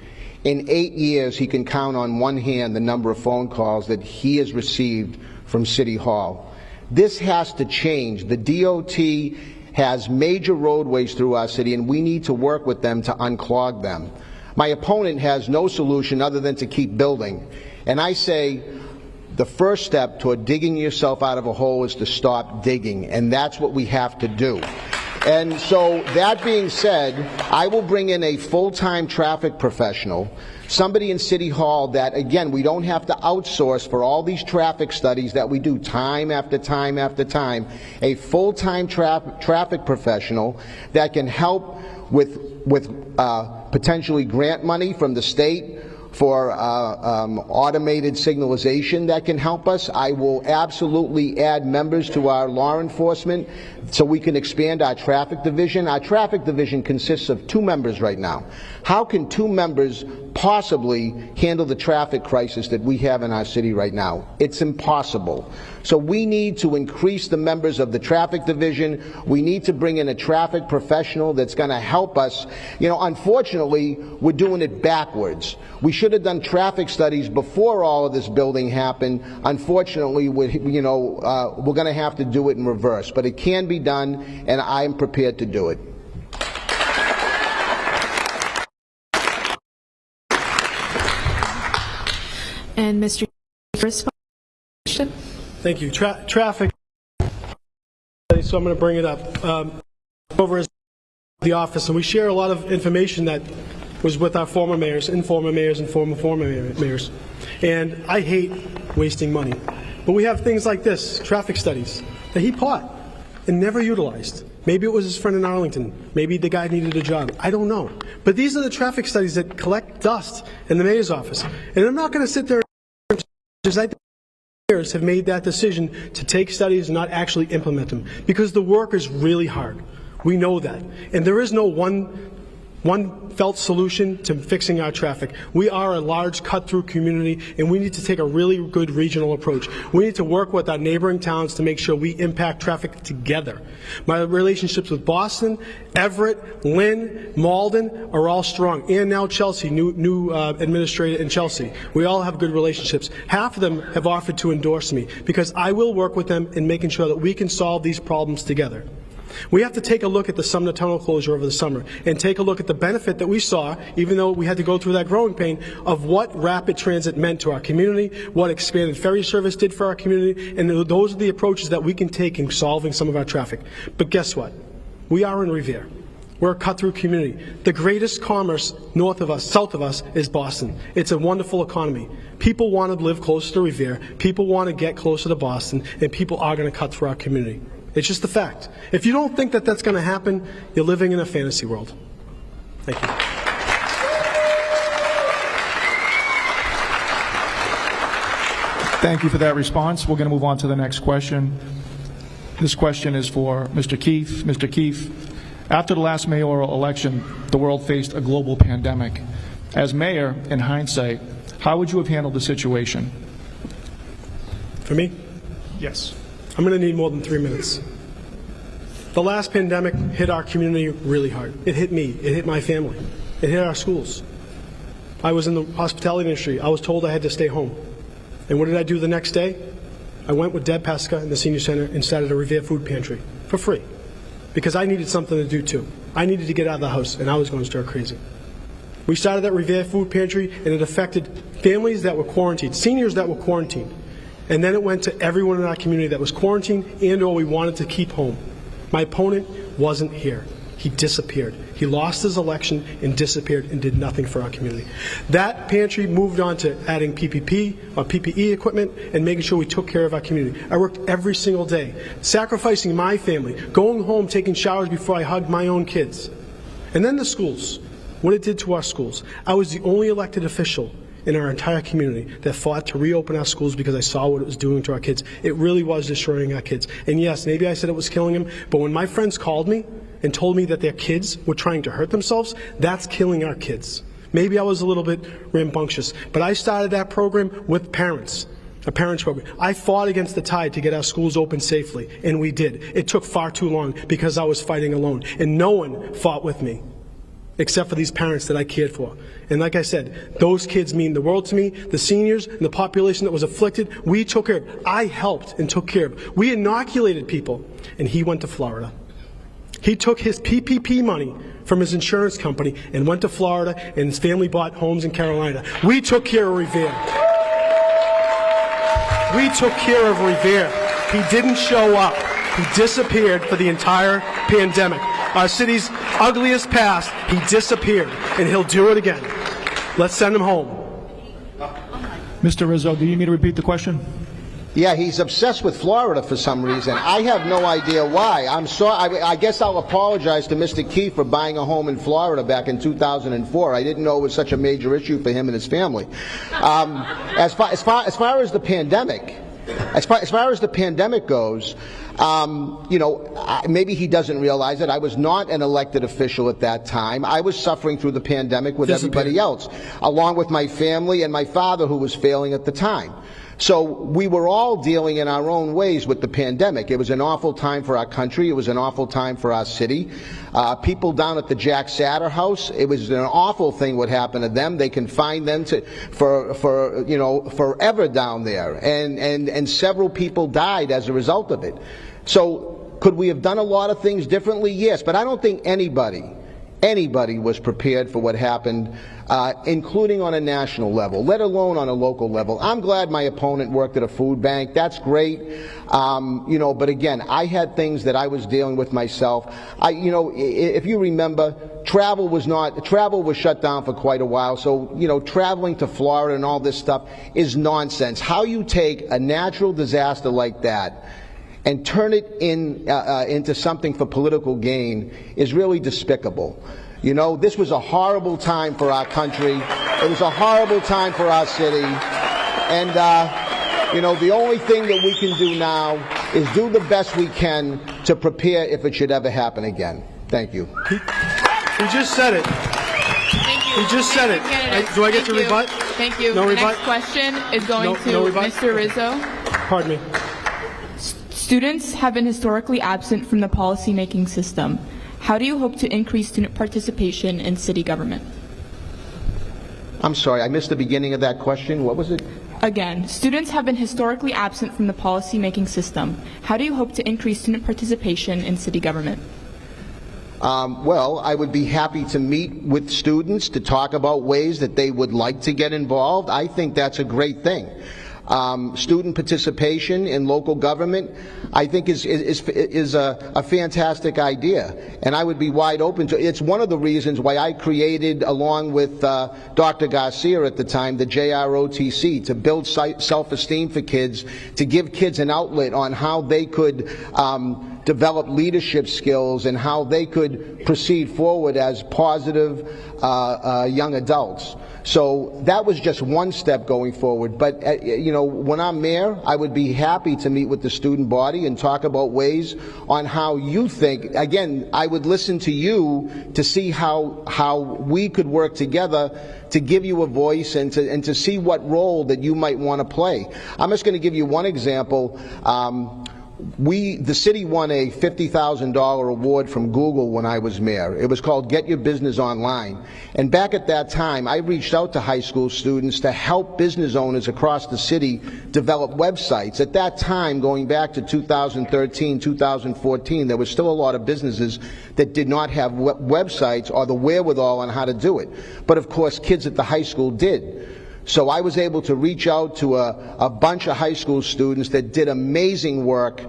In 8 years, he can count on one hand the number of phone calls that he has received from City Hall. This has to change. The DOT has major roadways through our city, and we need to work with them to unclog them. My opponent has no solution other than to keep building. And I say, the first step toward digging yourself out of a hole is to stop digging, and that's what we have to do. And so, that being said, I will bring in a full-time traffic professional, somebody in City Hall that, again, we don't have to outsource for all these traffic studies that we do time after time after time, a full-time traffic professional that can help with potentially grant money from the state for automated signalization that can help us. I will absolutely add members to our law enforcement so we can expand our traffic division. Our traffic division consists of 2 members right now. How can 2 members possibly handle the traffic crisis that we have in our city right now? It's impossible. So we need to increase the members of the traffic division. We need to bring in a traffic professional that's going to help us. Unfortunately, we're doing it backwards. We should have done traffic studies before all of this building happened. Unfortunately, we're going to have to do it in reverse. But it can be done, and I'm prepared to do it. And Mr. First question. Thank you. Traffic. So I'm going to bring it up. Over as the office, and we share a lot of information that was with our former mayors, and former mayors. And I hate wasting money. But we have things like this, traffic studies, that he bought and never utilized. Maybe it was his friend in Arlington. Maybe the guy needed a job. I don't know. But these are the traffic studies that collect dust in the mayor's office. And I'm not going to sit there and I think mayors have made that decision to take studies and not actually implement them, because the work is really hard. We know that. And there is no one felt solution to fixing our traffic. We are a large cut-through community, and we need to take a really good regional approach. We need to work with our neighboring towns to make sure we impact traffic together. My relationships with Boston, Everett, Lynn, Malden are all strong, and now Chelsea, new administrator in Chelsea. We all have good relationships. Half of them have offered to endorse me, because I will work with them in making sure that we can solve these problems together. We have to take a look at the Sumner Tunnel closure over the summer and take a look at the benefit that we saw, even though we had to go through that growing pain, of what rapid transit meant to our community, what expanded ferry service did for our community, and those are the approaches that we can take in solving some of our traffic. But guess what? We are in Revere. We're a cut-through community. The greatest commerce north of us, south of us, is Boston. It's a wonderful economy. People want to live closer to Revere. People want to get closer to Boston, and people are going to cut through our community. It's just a fact. If you don't think that that's going to happen, you're living in a fantasy world. Thank you. Thank you for that response. We're going to move on to the next question. This question is for Mr. Keith. Mr. Keith, after the last mayoral election, the world faced a global pandemic. As mayor, in hindsight, how would you have handled the situation? For me? Yes. I'm going to need more than 3 minutes. The last pandemic hit our community really hard. It hit me. It hit my family. It hit our schools. I was in the hospitality industry. I was told I had to stay home. And what did I do the next day? I went with Deb Pesca in the senior center and started a Revere food pantry for free, because I needed something to do too. I needed to get out of the house, and I was going to start crazy. We started that Revere food pantry, and it affected families that were quarantined, seniors that were quarantined. And then it went to everyone in our community that was quarantined and or we wanted to keep home. My opponent wasn't here. He disappeared. He lost his election and disappeared and did nothing for our community. That pantry moved on to adding PPE equipment and making sure we took care of our community. I worked every single day, sacrificing my family, going home, taking showers before I hugged my own kids. And then the schools, what it did to our schools. I was the only elected official in our entire community that fought to reopen our schools because I saw what it was doing to our kids. It really was destroying our kids. And yes, maybe I said it was killing them, but when my friends called me and told me that their kids were trying to hurt themselves, that's killing our kids. Maybe I was a little bit rambunctious, but I started that program with parents, a parents program. I fought against the tide to get our schools open safely, and we did. It took far too long because I was fighting alone, and no one fought with me, except for these parents that I cared for. And like I said, those kids mean the world to me, the seniors and the population that was afflicted, we took care of. I helped and took care of. We inoculated people, and he went to Florida. He took his PPP money from his insurance company and went to Florida, and his family bought homes in Carolina. We took care of Revere. We took care of Revere. He didn't show up. He disappeared for the entire pandemic. Our city's ugliest past, he disappeared, and he'll do it again. Let's send him home. Mr. Rizzo, do you need me to repeat the question? Yeah, he's obsessed with Florida for some reason. I have no idea why. I'm sorry. I guess I'll apologize to Mr. Keith for buying a home in Florida back in 2004. I didn't know it was such a major issue for him and his family. As far as the pandemic, as far as the pandemic goes, maybe he doesn't realize it. I was not an elected official at that time. I was suffering through the pandemic with everybody else, along with my family and my father, who was failing at the time. So we were all dealing in our own ways with the pandemic. It was an awful time for our country. It was an awful time for our city. People down at the Jack Satter House, it was an awful thing what happened to them. They confined them for forever down there, and several people died as a result of it. So could we have done a lot of things differently? Yes, but I don't think anybody anybody was prepared for what happened, including on a national level, let alone on a local level. I'm glad my opponent worked at a food bank. That's great. But again, I had things that I was dealing with myself. If you remember, travel was shut down for quite a while. So, traveling to Florida and all this stuff is nonsense. How you take a natural disaster like that and turn it into something for political gain is really despicable. This was a horrible time for our country. It was a horrible time for our city. And, the only thing that we can do now is do the best we can to prepare if it should ever happen again. Thank you. He just said it. Thank you. He just said it. Do I get to rebut? Thank you. No The rebut? next question is going to No rebut? Mr. Rizzo. Pardon me. Students have been historically absent from the policy-making system. How do you hope to increase student participation in city government? I'm sorry, I missed the beginning of that question. What was it? Again, students have been historically absent from the policy-making system. How do you hope to increase student participation in city government? Well, I would be happy to meet with students to talk about ways that they would like to get involved. I think that's a great thing. Student participation in local government, I think, is a fantastic idea, and I would be wide open to it. It's one of the reasons why I created, along with Dr. Garcia at the time, the JROTC, to build self-esteem for kids, to give kids an outlet on how they could develop leadership skills and how they could proceed forward as positive young adults. So that was just one step going forward. But, when I'm mayor, I would be happy to meet with the student body and talk about ways on how you think. Again, I would listen to you to see how we could work together to give you a voice and to see what role that you might want to play. I'm just going to give you one example. The city won a $50,000 award from Google when I was mayor. It was called Get Your Business Online. And back at that time, I reached out to high school students to help business owners across the city develop websites. At that time, going back to 2013, 2014, there was still a lot of businesses that did not have websites or the wherewithal on how to do it. But of course, kids at the high school did. So I was able to reach out to a bunch of high school students that did amazing work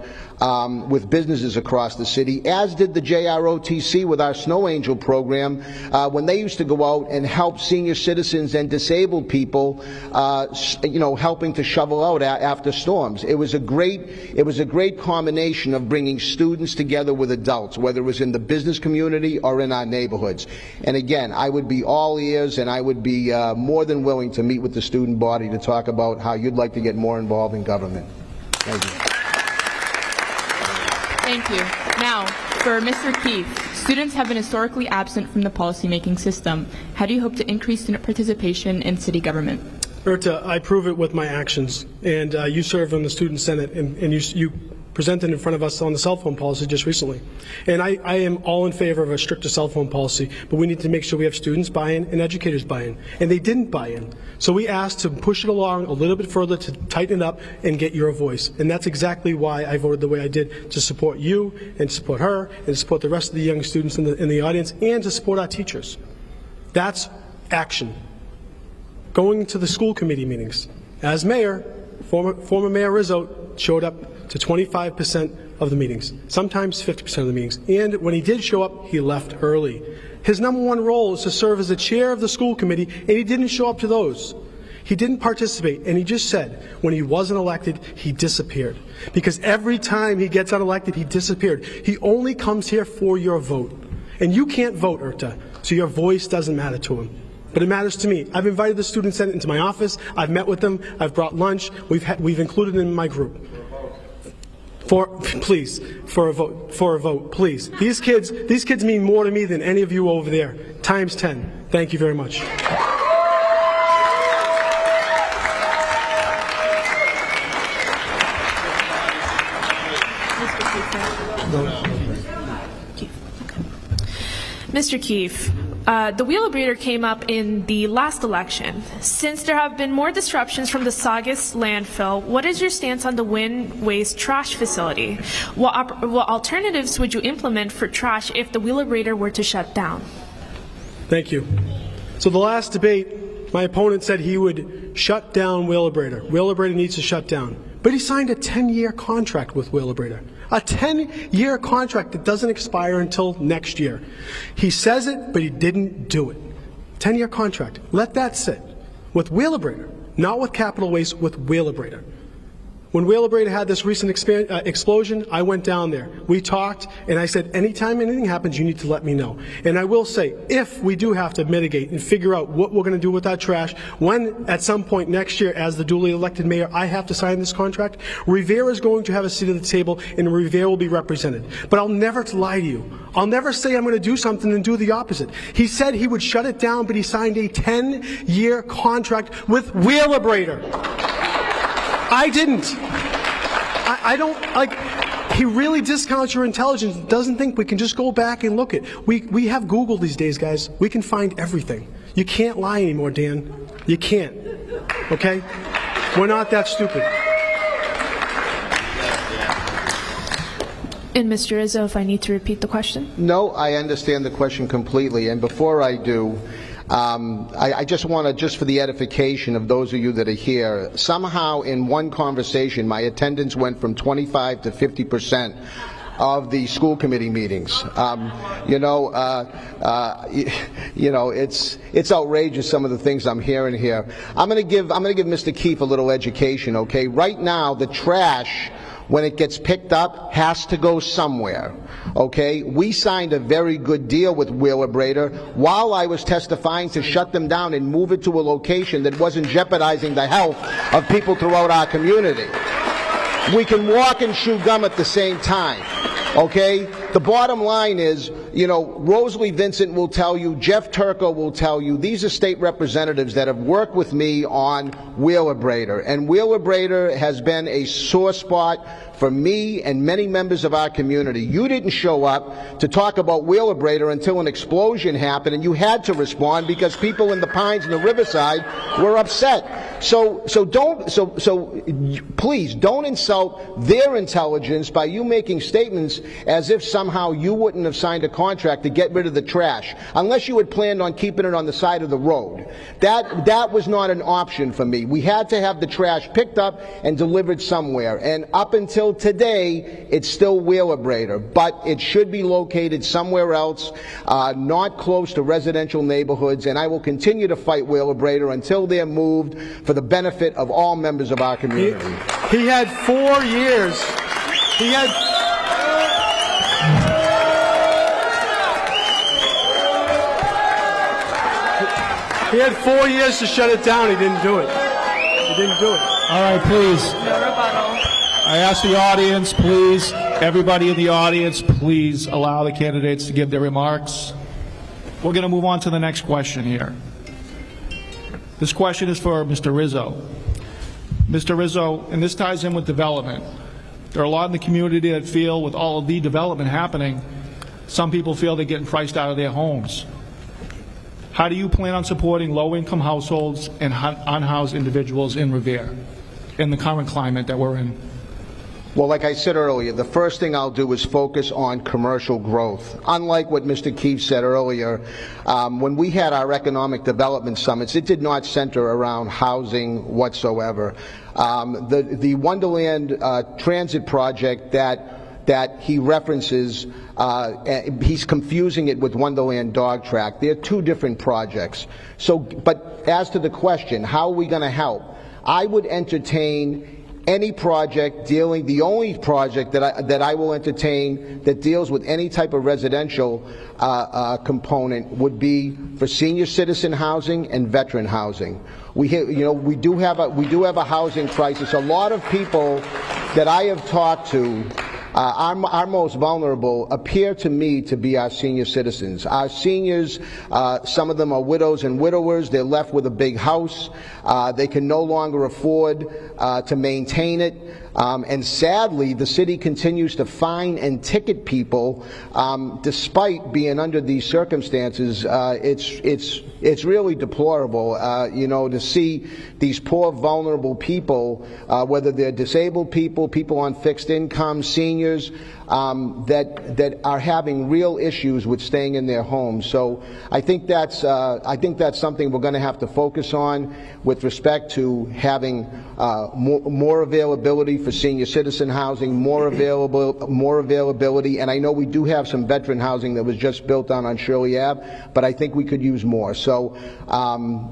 with businesses across the city, as did the JROTC with our Snow Angel program, when they used to go out and help senior citizens and disabled people, helping to shovel out after storms. It was a great combination of bringing students together with adults, whether it was in the business community or in our neighborhoods. And again, I would be all ears, and I would be more than willing to meet with the student body to talk about how you'd like to get more involved in government. Thank you. Thank you. Now, for Mr. Keith, students have been historically absent from the policymaking system. How do you hope to increase student participation in city government? Erta, I prove it with my actions. And you serve on the Student Senate, and you presented in front of us on the cell phone policy just recently. And I am all in favor of a stricter cell phone policy, but we need to make sure we have students buy in and educators buy in. And they didn't buy in. So we asked to push it along a little bit further, to tighten it up and get your voice. And that's exactly why I voted the way I did, to support you and support her and to support the rest of the young students in the audience and to support our teachers. That's action. Going to the school committee meetings. As mayor, former Mayor Rizzo showed up to 25% of the meetings, sometimes 50% of the meetings. And when he did show up, he left early. His number one role is to serve as the chair of the school committee, and he didn't show up to those. He didn't participate, and he just said when he wasn't elected, he disappeared. Because every time he gets unelected, he disappeared. He only comes here for your vote. And you can't vote, Erta, so your voice doesn't matter to him. But it matters to me. I've invited the Student Senate into my office. I've met with them. I've brought lunch. We've included them in my group. For a vote, please. These kids mean more to me than any of you over there. Times 10. Thank you very much. Mr. Keefe, the Wheelabrator came up in the last election. Since there have been more disruptions from the Saugus landfill, what is your stance on the wind waste trash facility? What alternatives would you implement for trash if the Wheelabrator were to shut down? Thank you. So the last debate, my opponent said he would shut down Wheelabrator. Wheelabrator needs to shut down. But he signed a 10-year contract with Wheelabrator. A 10-year contract that doesn't expire until next year. He says it, but he didn't do it. 10-year contract. Let that sit. With Wheelabrator, not with Capital Waste, with Wheelabrator. When Wheelabrator had this recent explosion, I went down there. We talked, and I said, anytime anything happens, you need to let me know. And I will say, if we do have to mitigate and figure out what we're going to do with that trash, when at some point next year, as the duly elected mayor, I have to sign this contract, Revere is going to have a seat at the table, and Revere will be represented. But I'll never lie to you. I'll never say I'm going to do something and do the opposite. He said he would shut it down, but he signed a 10-year contract with Wheelabrator. I didn't. I don't, like, he really discounts your intelligence, doesn't think we can just go back and look at. We have Google these days, guys. We can find everything. You can't lie anymore, Dan. You can't. Okay? We're not that stupid. And Mr. Rizzo, if I need to repeat the question? No, I understand the question completely. And before I do, I just want to, just for the edification of those of you that are here, somehow in one conversation, my attendance went from 25 to 50% of the school committee meetings. It's outrageous, some of the things I'm hearing here. I'm going to give Mr. Keefe a little education, okay? Right now, the trash, when it gets picked up, has to go somewhere, okay? We signed a very good deal with Wheelabrator while I was testifying to shut them down and move it to a location that wasn't jeopardizing the health of people throughout our community. We can walk and chew gum at the same time, okay? The bottom line is, Rosalie Vincent will tell you, Jeff Turco will tell you, these are state representatives that have worked with me on Wheelabrator. And Wheelabrator has been a sore spot for me and many members of our community. You didn't show up to talk about Wheelabrator until an explosion happened, and you had to respond because people in the Pines and the Riverside were upset. So please don't insult their intelligence by you making statements as if somehow you wouldn't have signed a contract to get rid of the trash, unless you had planned on keeping it on the side of the road. That was not an option for me. We had to have the trash picked up and delivered somewhere, and up until today, it's still Wheelabrator, but it should be located somewhere else, not close to residential neighborhoods, and I will continue to fight Wheelabrator until they're moved for the benefit of all members of our community. He had 4 years. He had 4 years to shut it down. He didn't do it. All right, please. No rebuttal. I ask the audience, please, everybody in the audience, please allow the candidates to give their remarks. We're going to move on to the next question here. This question is for Mr. Rizzo. Mr. Rizzo, and this ties in with development. There are a lot in the community that feel with all of the development happening, some people feel they're getting priced out of their homes. How do you plan on supporting low-income households and unhoused individuals in Revere in the current climate that we're in? Well, like I said earlier, the first thing I'll do is focus on commercial growth. Unlike what Mr. Keefe said earlier, when we had our economic development summits, it did not center around housing whatsoever. The Wonderland Transit project that he references, he's confusing it with Wonderland Dog Track. They're two different projects. But as to the question, how are we going to help? I would entertain any project the only project that I will entertain that deals with any type of residential component would be for senior citizen housing and veteran housing. We do have a housing crisis. A lot of people that I have talked to, our most vulnerable appear to me to be our senior citizens. Our seniors, some of them are widows and widowers. They're left with a big house. They can no longer afford to maintain it. And sadly, the city continues to fine and ticket people despite being under these circumstances. It's really deplorable, to see these poor, vulnerable people, whether they're disabled people, people on fixed income, seniors, that are having real issues with staying in their homes. So I think that's something we're going to have to focus on with respect to having more availability for senior citizen housing, more availability, and I know we do have some veteran housing that was just built on Shirley Ave, but I think we could use more. So,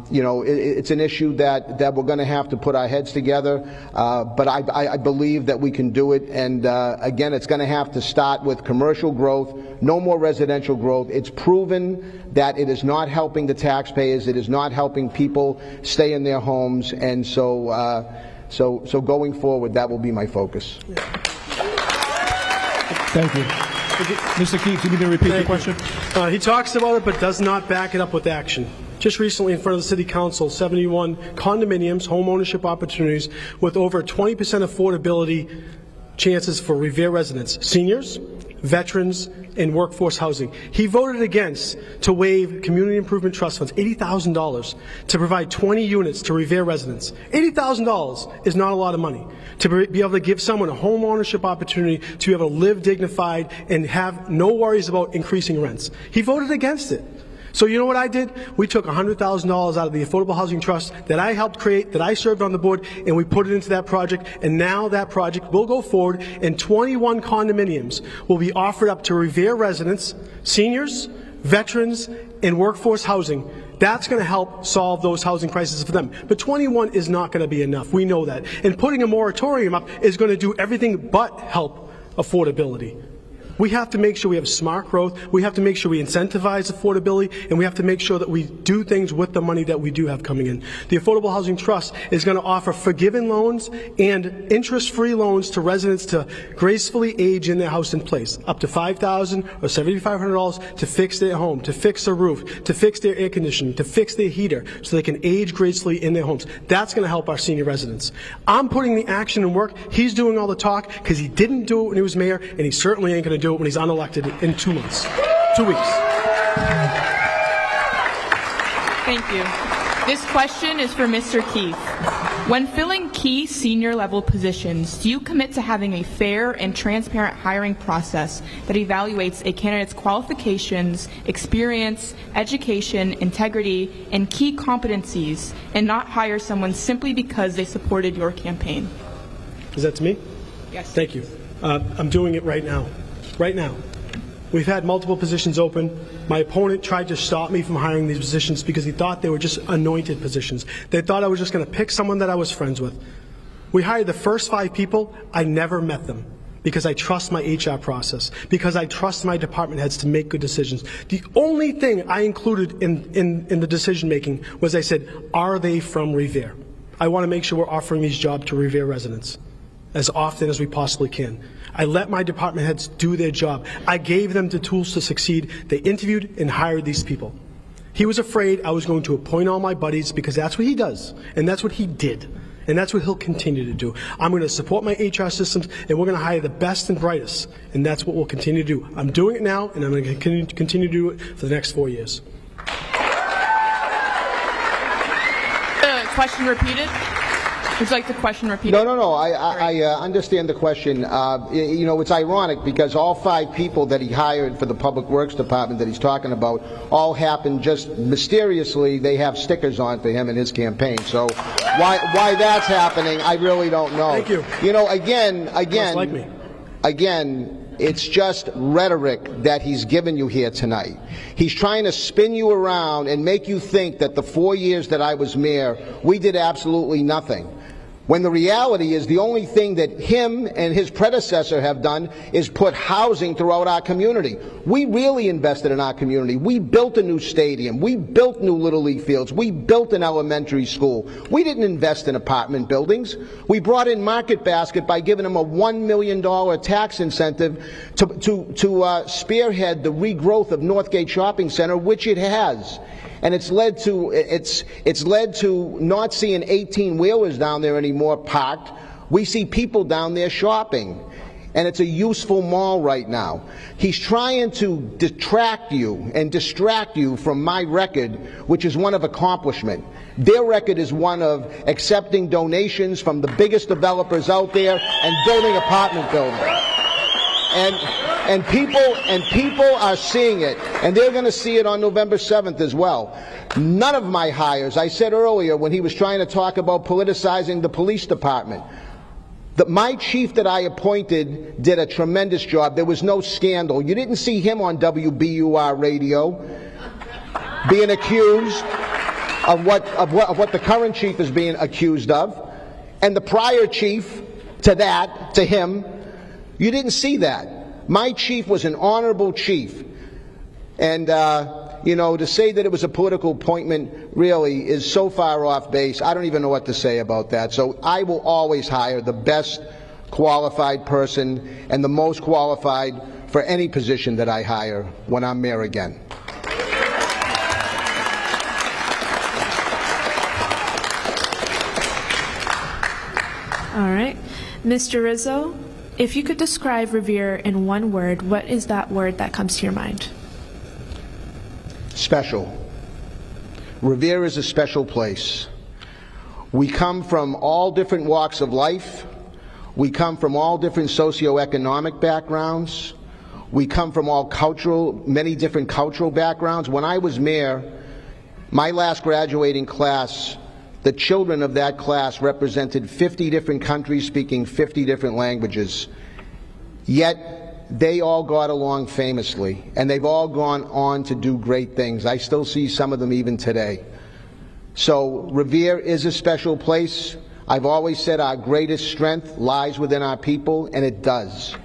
it's an issue that we're going to have to put our heads together, but I believe that we can do it, and again, it's going to have to start with commercial growth, no more residential growth. It's proven that it is not helping the taxpayers, it is not helping people stay in their homes, and so going forward, that will be my focus. Thank you. Mr. Keith, you need to repeat the question? He talks about it but does not back it up with action. Just recently in front of the City Council, 71 condominiums, home ownership opportunities with over 20% affordability chances for Revere residents, seniors, veterans, and workforce housing. He voted against to waive Community Improvement Trust funds, $80,000, to provide 20 units to Revere residents. $80,000 is not a lot of money. To be able to give someone a home ownership opportunity to be able to live dignified and have no worries about increasing rents. He voted against it. So you know what I did? We took $100,000 out of the Affordable Housing Trust that I helped create, that I served on the board, and we put it into that project, and now that project will go forward, and 21 condominiums will be offered up to Revere residents, seniors, veterans, and workforce housing. That's going to help solve those housing crises for them. But 21 is not going to be enough. We know that. And putting a moratorium up is going to do everything but help affordability. We have to make sure we have smart growth, we have to make sure we incentivize affordability, and we have to make sure that we do things with the money that we do have coming in. The Affordable Housing Trust is going to offer forgiven loans and interest-free loans to residents to gracefully age in their house in place, up to $5,000 or $7,500 to fix their home, to fix a roof, to fix their air conditioning, to fix their heater, so they can age gracefully in their homes. That's going to help our senior residents. I'm putting the action in work. He's doing all the talk because he didn't do it when he was mayor, and he certainly ain't going to do it when he's unelected in 2 months. 2 weeks. Thank you. This question is for Mr. Keith. When filling key senior level positions, do you commit to having a fair and transparent hiring process that evaluates a candidate's qualifications, experience, education, integrity, and key competencies, and not hire someone simply because they supported your campaign? Is that to me? Yes. Thank you. I'm doing it right now. Right now. We've had multiple positions open. My opponent tried to stop me from hiring these positions because he thought they were just anointed positions. They thought I was just going to pick someone that I was friends with. We hired the first 5 people. I never met them because I trust my HR process, because I trust my department heads to make good decisions. The only thing I included in the decision making was I said, are they from Revere? I want to make sure we're offering these jobs to Revere residents as often as we possibly can. I let my department heads do their job. I gave them the tools to succeed. They interviewed and hired these people. He was afraid I was going to appoint all my buddies because that's what he does, and that's what he did, and that's what he'll continue to do. I'm going to support my HR systems, and we're going to hire the best and brightest, and that's what we'll continue to do. I'm doing it now, and I'm going to continue to do it for the next 4 years. Question repeated? Would you like the question repeated? No. I understand the question. It's ironic because all 5 people that he hired for the Public Works Department that he's talking about all happened just mysteriously. They have stickers on for him in his campaign. So why that's happening, I really don't know. Thank you. Again, it's just rhetoric that he's given you here tonight. He's trying to spin you around and make you think that the 4 years that I was mayor, we did absolutely nothing. When the reality is the only thing that him and his predecessor have done is put housing throughout our community. We really invested in our community. We built a new stadium. We built new Little League fields. We built an elementary school. We didn't invest in apartment buildings. We brought in Market Basket by giving them a $1 million tax incentive to spearhead the regrowth of Northgate Shopping Center, which it has. And it's led to not seeing 18-wheelers down there anymore parked. We see people down there shopping, and it's a useful mall right now. He's trying to detract you and distract you from my record, which is one of accomplishment. Their record is one of accepting donations from the biggest developers out there and building apartment buildings. And people are seeing it, and they're going to see it on November 7th as well. None of my hires, I said earlier when he was trying to talk about politicizing the police department, my chief that I appointed did a tremendous job. There was no scandal. You didn't see him on WBUR radio being accused of what the current chief is being accused of, and the prior chief to him. You didn't see that. My chief was an honorable chief, and to say that it was a political appointment really is so far off base. I don't even know what to say about that. So I will always hire the best qualified person and the most qualified for any position that I hire when I'm mayor again. All right. Mr. Rizzo, if you could describe Revere in one word, what is that word that comes to your mind? Special. Revere is a special place. We come from all different walks of life. We come from all different socioeconomic backgrounds. We come from many different cultural backgrounds. When I was mayor, my last graduating class, the children of that class represented 50 different countries speaking 50 different languages. Yet, they all got along famously, and they've all gone on to do great things. I still see some of them even today. So Revere is a special place. I've always said our greatest strength lies within our people, and it does.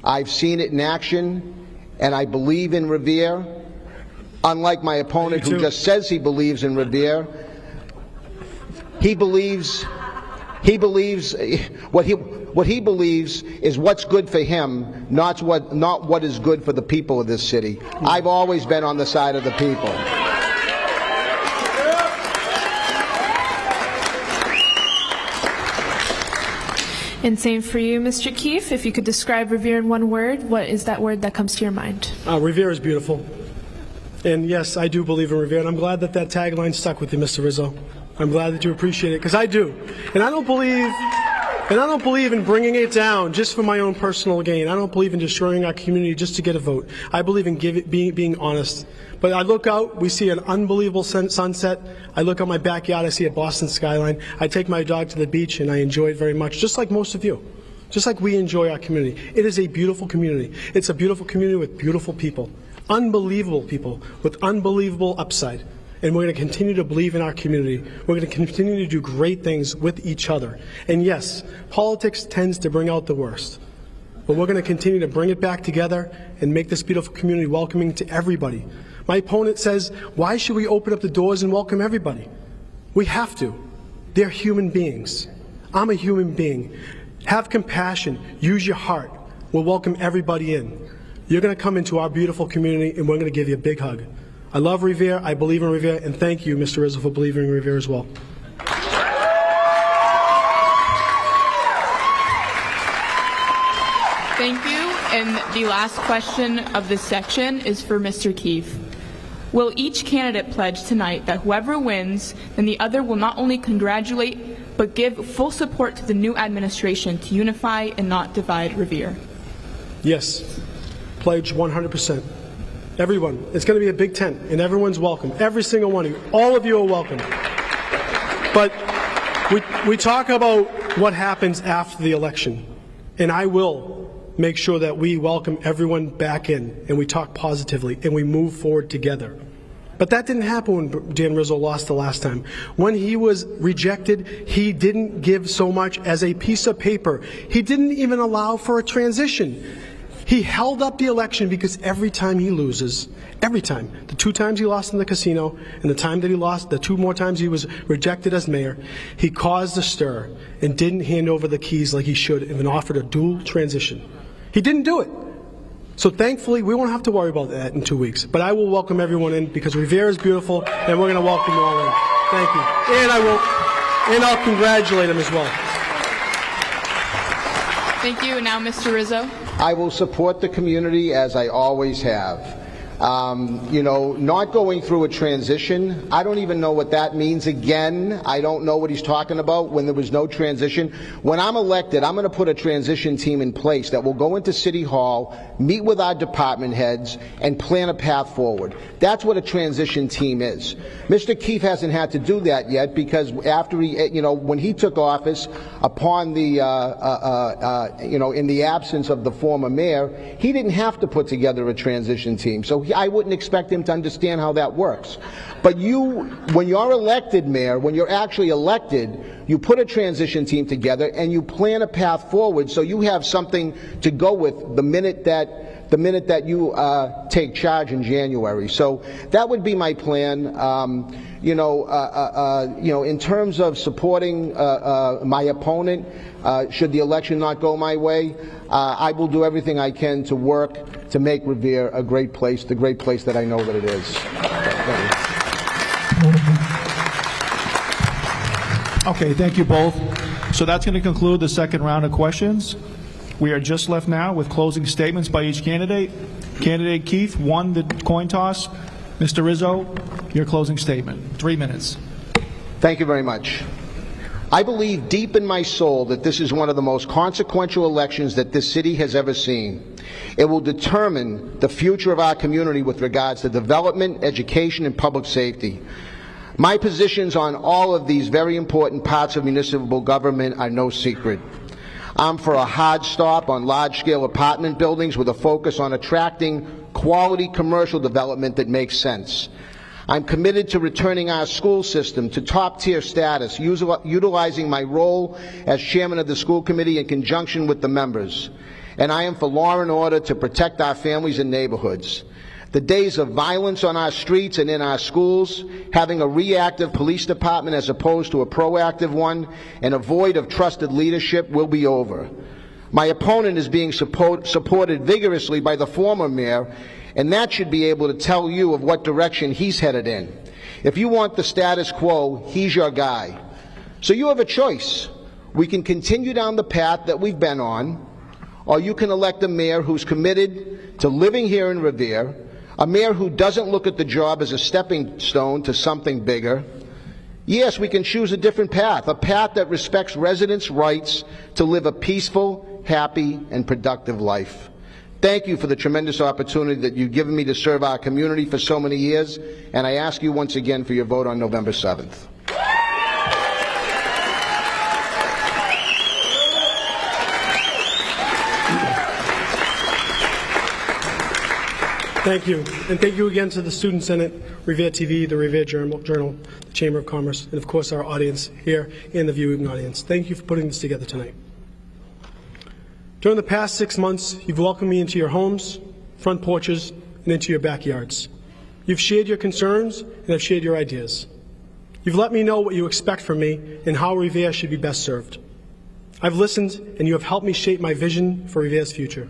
I've seen it in action, and I believe in Revere. Unlike my opponent who just says he believes in Revere, he believes what he believes is what's good for him, not what is good for the people of this city. I've always been on the side of the people. And same for you, Mr. Keefe. If you could describe Revere in one word, what is that word that comes to your mind? Revere is beautiful. And yes, I do believe in Revere, and I'm glad that tagline stuck with you, Mr. Rizzo. I'm glad that you appreciate it, because I do. And I don't believe in bringing it down just for my own personal gain. I don't believe in destroying our community just to get a vote. I believe in being honest. But I look out, we see an unbelievable sunset. I look out my backyard, I see a Boston skyline. I take my dog to the beach, and I enjoy it very much, just like most of you. Just like we enjoy our community. It is a beautiful community. It's a beautiful community with beautiful people. Unbelievable people with unbelievable upside. And we're going to continue to believe in our community. We're going to continue to do great things with each other. And yes, politics tends to bring out the worst. But we're going to continue to bring it back together and make this beautiful community welcoming to everybody. My opponent says, why should we open up the doors and welcome everybody? We have to. They're human beings. I'm a human being. Have compassion. Use your heart. We'll welcome everybody in. You're going to come into our beautiful community, and we're going to give you a big hug. I love Revere, I believe in Revere, and thank you, Mr. Rizzo, for believing in Revere as well. Thank you. And the last question of this section is for Mr. Keefe. Will each candidate pledge tonight that whoever wins, then the other will not only congratulate, but give full support to the new administration to unify and not divide Revere? Yes. Pledge 100%. Everyone. It's going to be a big tent, and everyone's welcome. Every single one of you. All of you are welcome. But we talk about what happens after the election, and I will make sure that we welcome everyone back in, and we talk positively, and we move forward together. But that didn't happen when Dan Rizzo lost the last time. When he was rejected, he didn't give so much as a piece of paper. He didn't even allow for a transition. He held up the election because every time he loses, every time, the 2 times he lost in the casino and the time that he lost, the 2 more times he was rejected as mayor, he caused a stir and didn't hand over the keys like he should and offered a dual transition. He didn't do it. So thankfully, we won't have to worry about that in 2 weeks. But I will welcome everyone in because Revere is beautiful, and we're going to welcome you all in. Thank you. And I'll congratulate him as well. Thank you. And now, Mr. Rizzo. I will support the community as I always have. You know, not going through a transition, I don't even know what that means. Again, I don't know what he's talking about when there was no transition. When I'm elected, I'm going to put a transition team in place that will go into City Hall, meet with our department heads, and plan a path forward. That's what a transition team is. Mr. Keefe hasn't had to do that yet because after he, you know, when he took office, upon the, you know, in the absence of the former mayor, he didn't have to put together a transition team. So I wouldn't expect him to understand how that works. But you, when you're elected mayor, when you're actually elected, you put a transition team together and you plan a path forward so you have something to go with the minute that you take charge in January. So that would be my plan. You know, in terms of supporting my opponent, should the election not go my way, I will do everything I can to work to make Revere a great place, the great place that I know that it is. Okay, thank you both. So that's going to conclude the second round of questions. We are just left now with closing statements by each candidate. Candidate Keefe won the coin toss. Mr. Rizzo, your closing statement. 3 minutes. Thank you very much. I believe deep in my soul that this is one of the most consequential elections that this city has ever seen. It will determine the future of our community with regards to development, education, and public safety. My positions on all of these very important parts of municipal government are no secret. I'm for a hard stop on large-scale apartment buildings with a focus on attracting quality commercial development that makes sense. I'm committed to returning our school system to top-tier status, utilizing my role as chairman of the school committee in conjunction with the members. And I am for law and order to protect our families and neighborhoods. The days of violence on our streets and in our schools, having a reactive police department as opposed to a proactive one, and a void of trusted leadership will be over. My opponent is being supported vigorously by the former mayor, and that should be able to tell you of what direction he's headed in. If you want the status quo, he's your guy. So you have a choice. We can continue down the path that we've been on, or you can elect a mayor who's committed to living here in Revere, a mayor who doesn't look at the job as a stepping stone to something bigger. Yes, we can choose a different path, a path that respects residents' rights to live a peaceful, happy, and productive life. Thank you for the tremendous opportunity that you've given me to serve our community for so many years, and I ask you once again for your vote on November 7th. Thank you. And thank you again to the Student Senate, Revere TV, the Revere Journal, the Chamber of Commerce, and of course our audience here and the viewing audience. Thank you for putting this together tonight. During the past 6 months, you've welcomed me into your homes, front porches, and into your backyards. You've shared your concerns and I've shared your ideas. You've let me know what you expect from me and how Revere should be best served. I've listened and you have helped me shape my vision for Revere's future.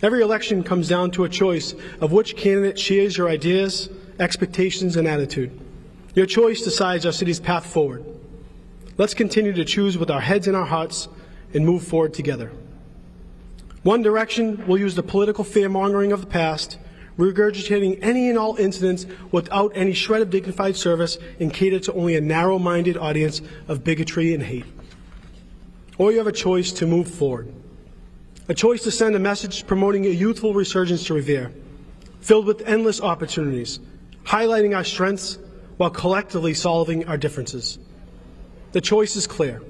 Every election comes down to a choice of which candidate shares your ideas, expectations, and attitude. Your choice decides our city's path forward. Let's continue to choose with our heads in our hearts and move forward together. One direction will use the political fear-mongering of the past, regurgitating any and all incidents without any shred of dignified service, and cater to only a narrow-minded audience of bigotry and hate. Or you have a choice to move forward. A choice to send a message promoting a youthful resurgence to Revere, filled with endless opportunities, highlighting our strengths while collectively solving our differences. The choice is clear.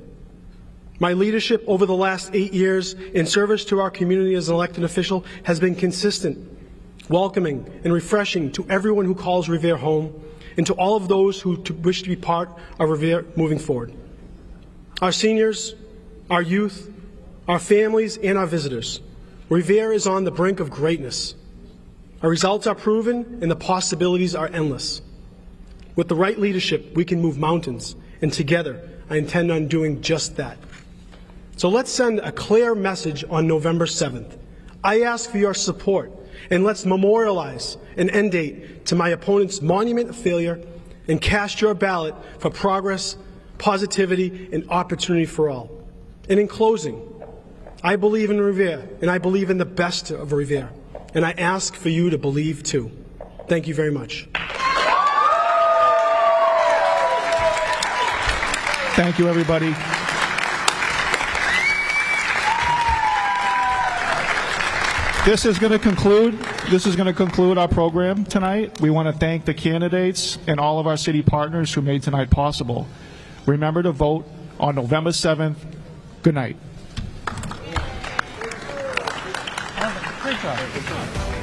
My leadership over the last 8 years in service to our community as an elected official has been consistent, welcoming, and refreshing to everyone who calls Revere home and to all of those who wish to be part of Revere moving forward. Our seniors, our youth, our families, and our visitors. Revere is on the brink of greatness. Our results are proven and the possibilities are endless. With the right leadership, we can move mountains, and together I intend on doing just that. So let's send a clear message on November 7th. I ask for your support, and let's memorialize an end date to my opponent's monument of failure and cast your ballot for progress, positivity, and opportunity for all. And in closing, I believe in Revere, and I believe in the best of Revere, and I ask for you to believe too. Thank you very much. Thank you, everybody. This is going to conclude our program tonight. We want to thank the candidates and all of our city partners who made tonight possible. Remember to vote on November 7th. Good night. Great job.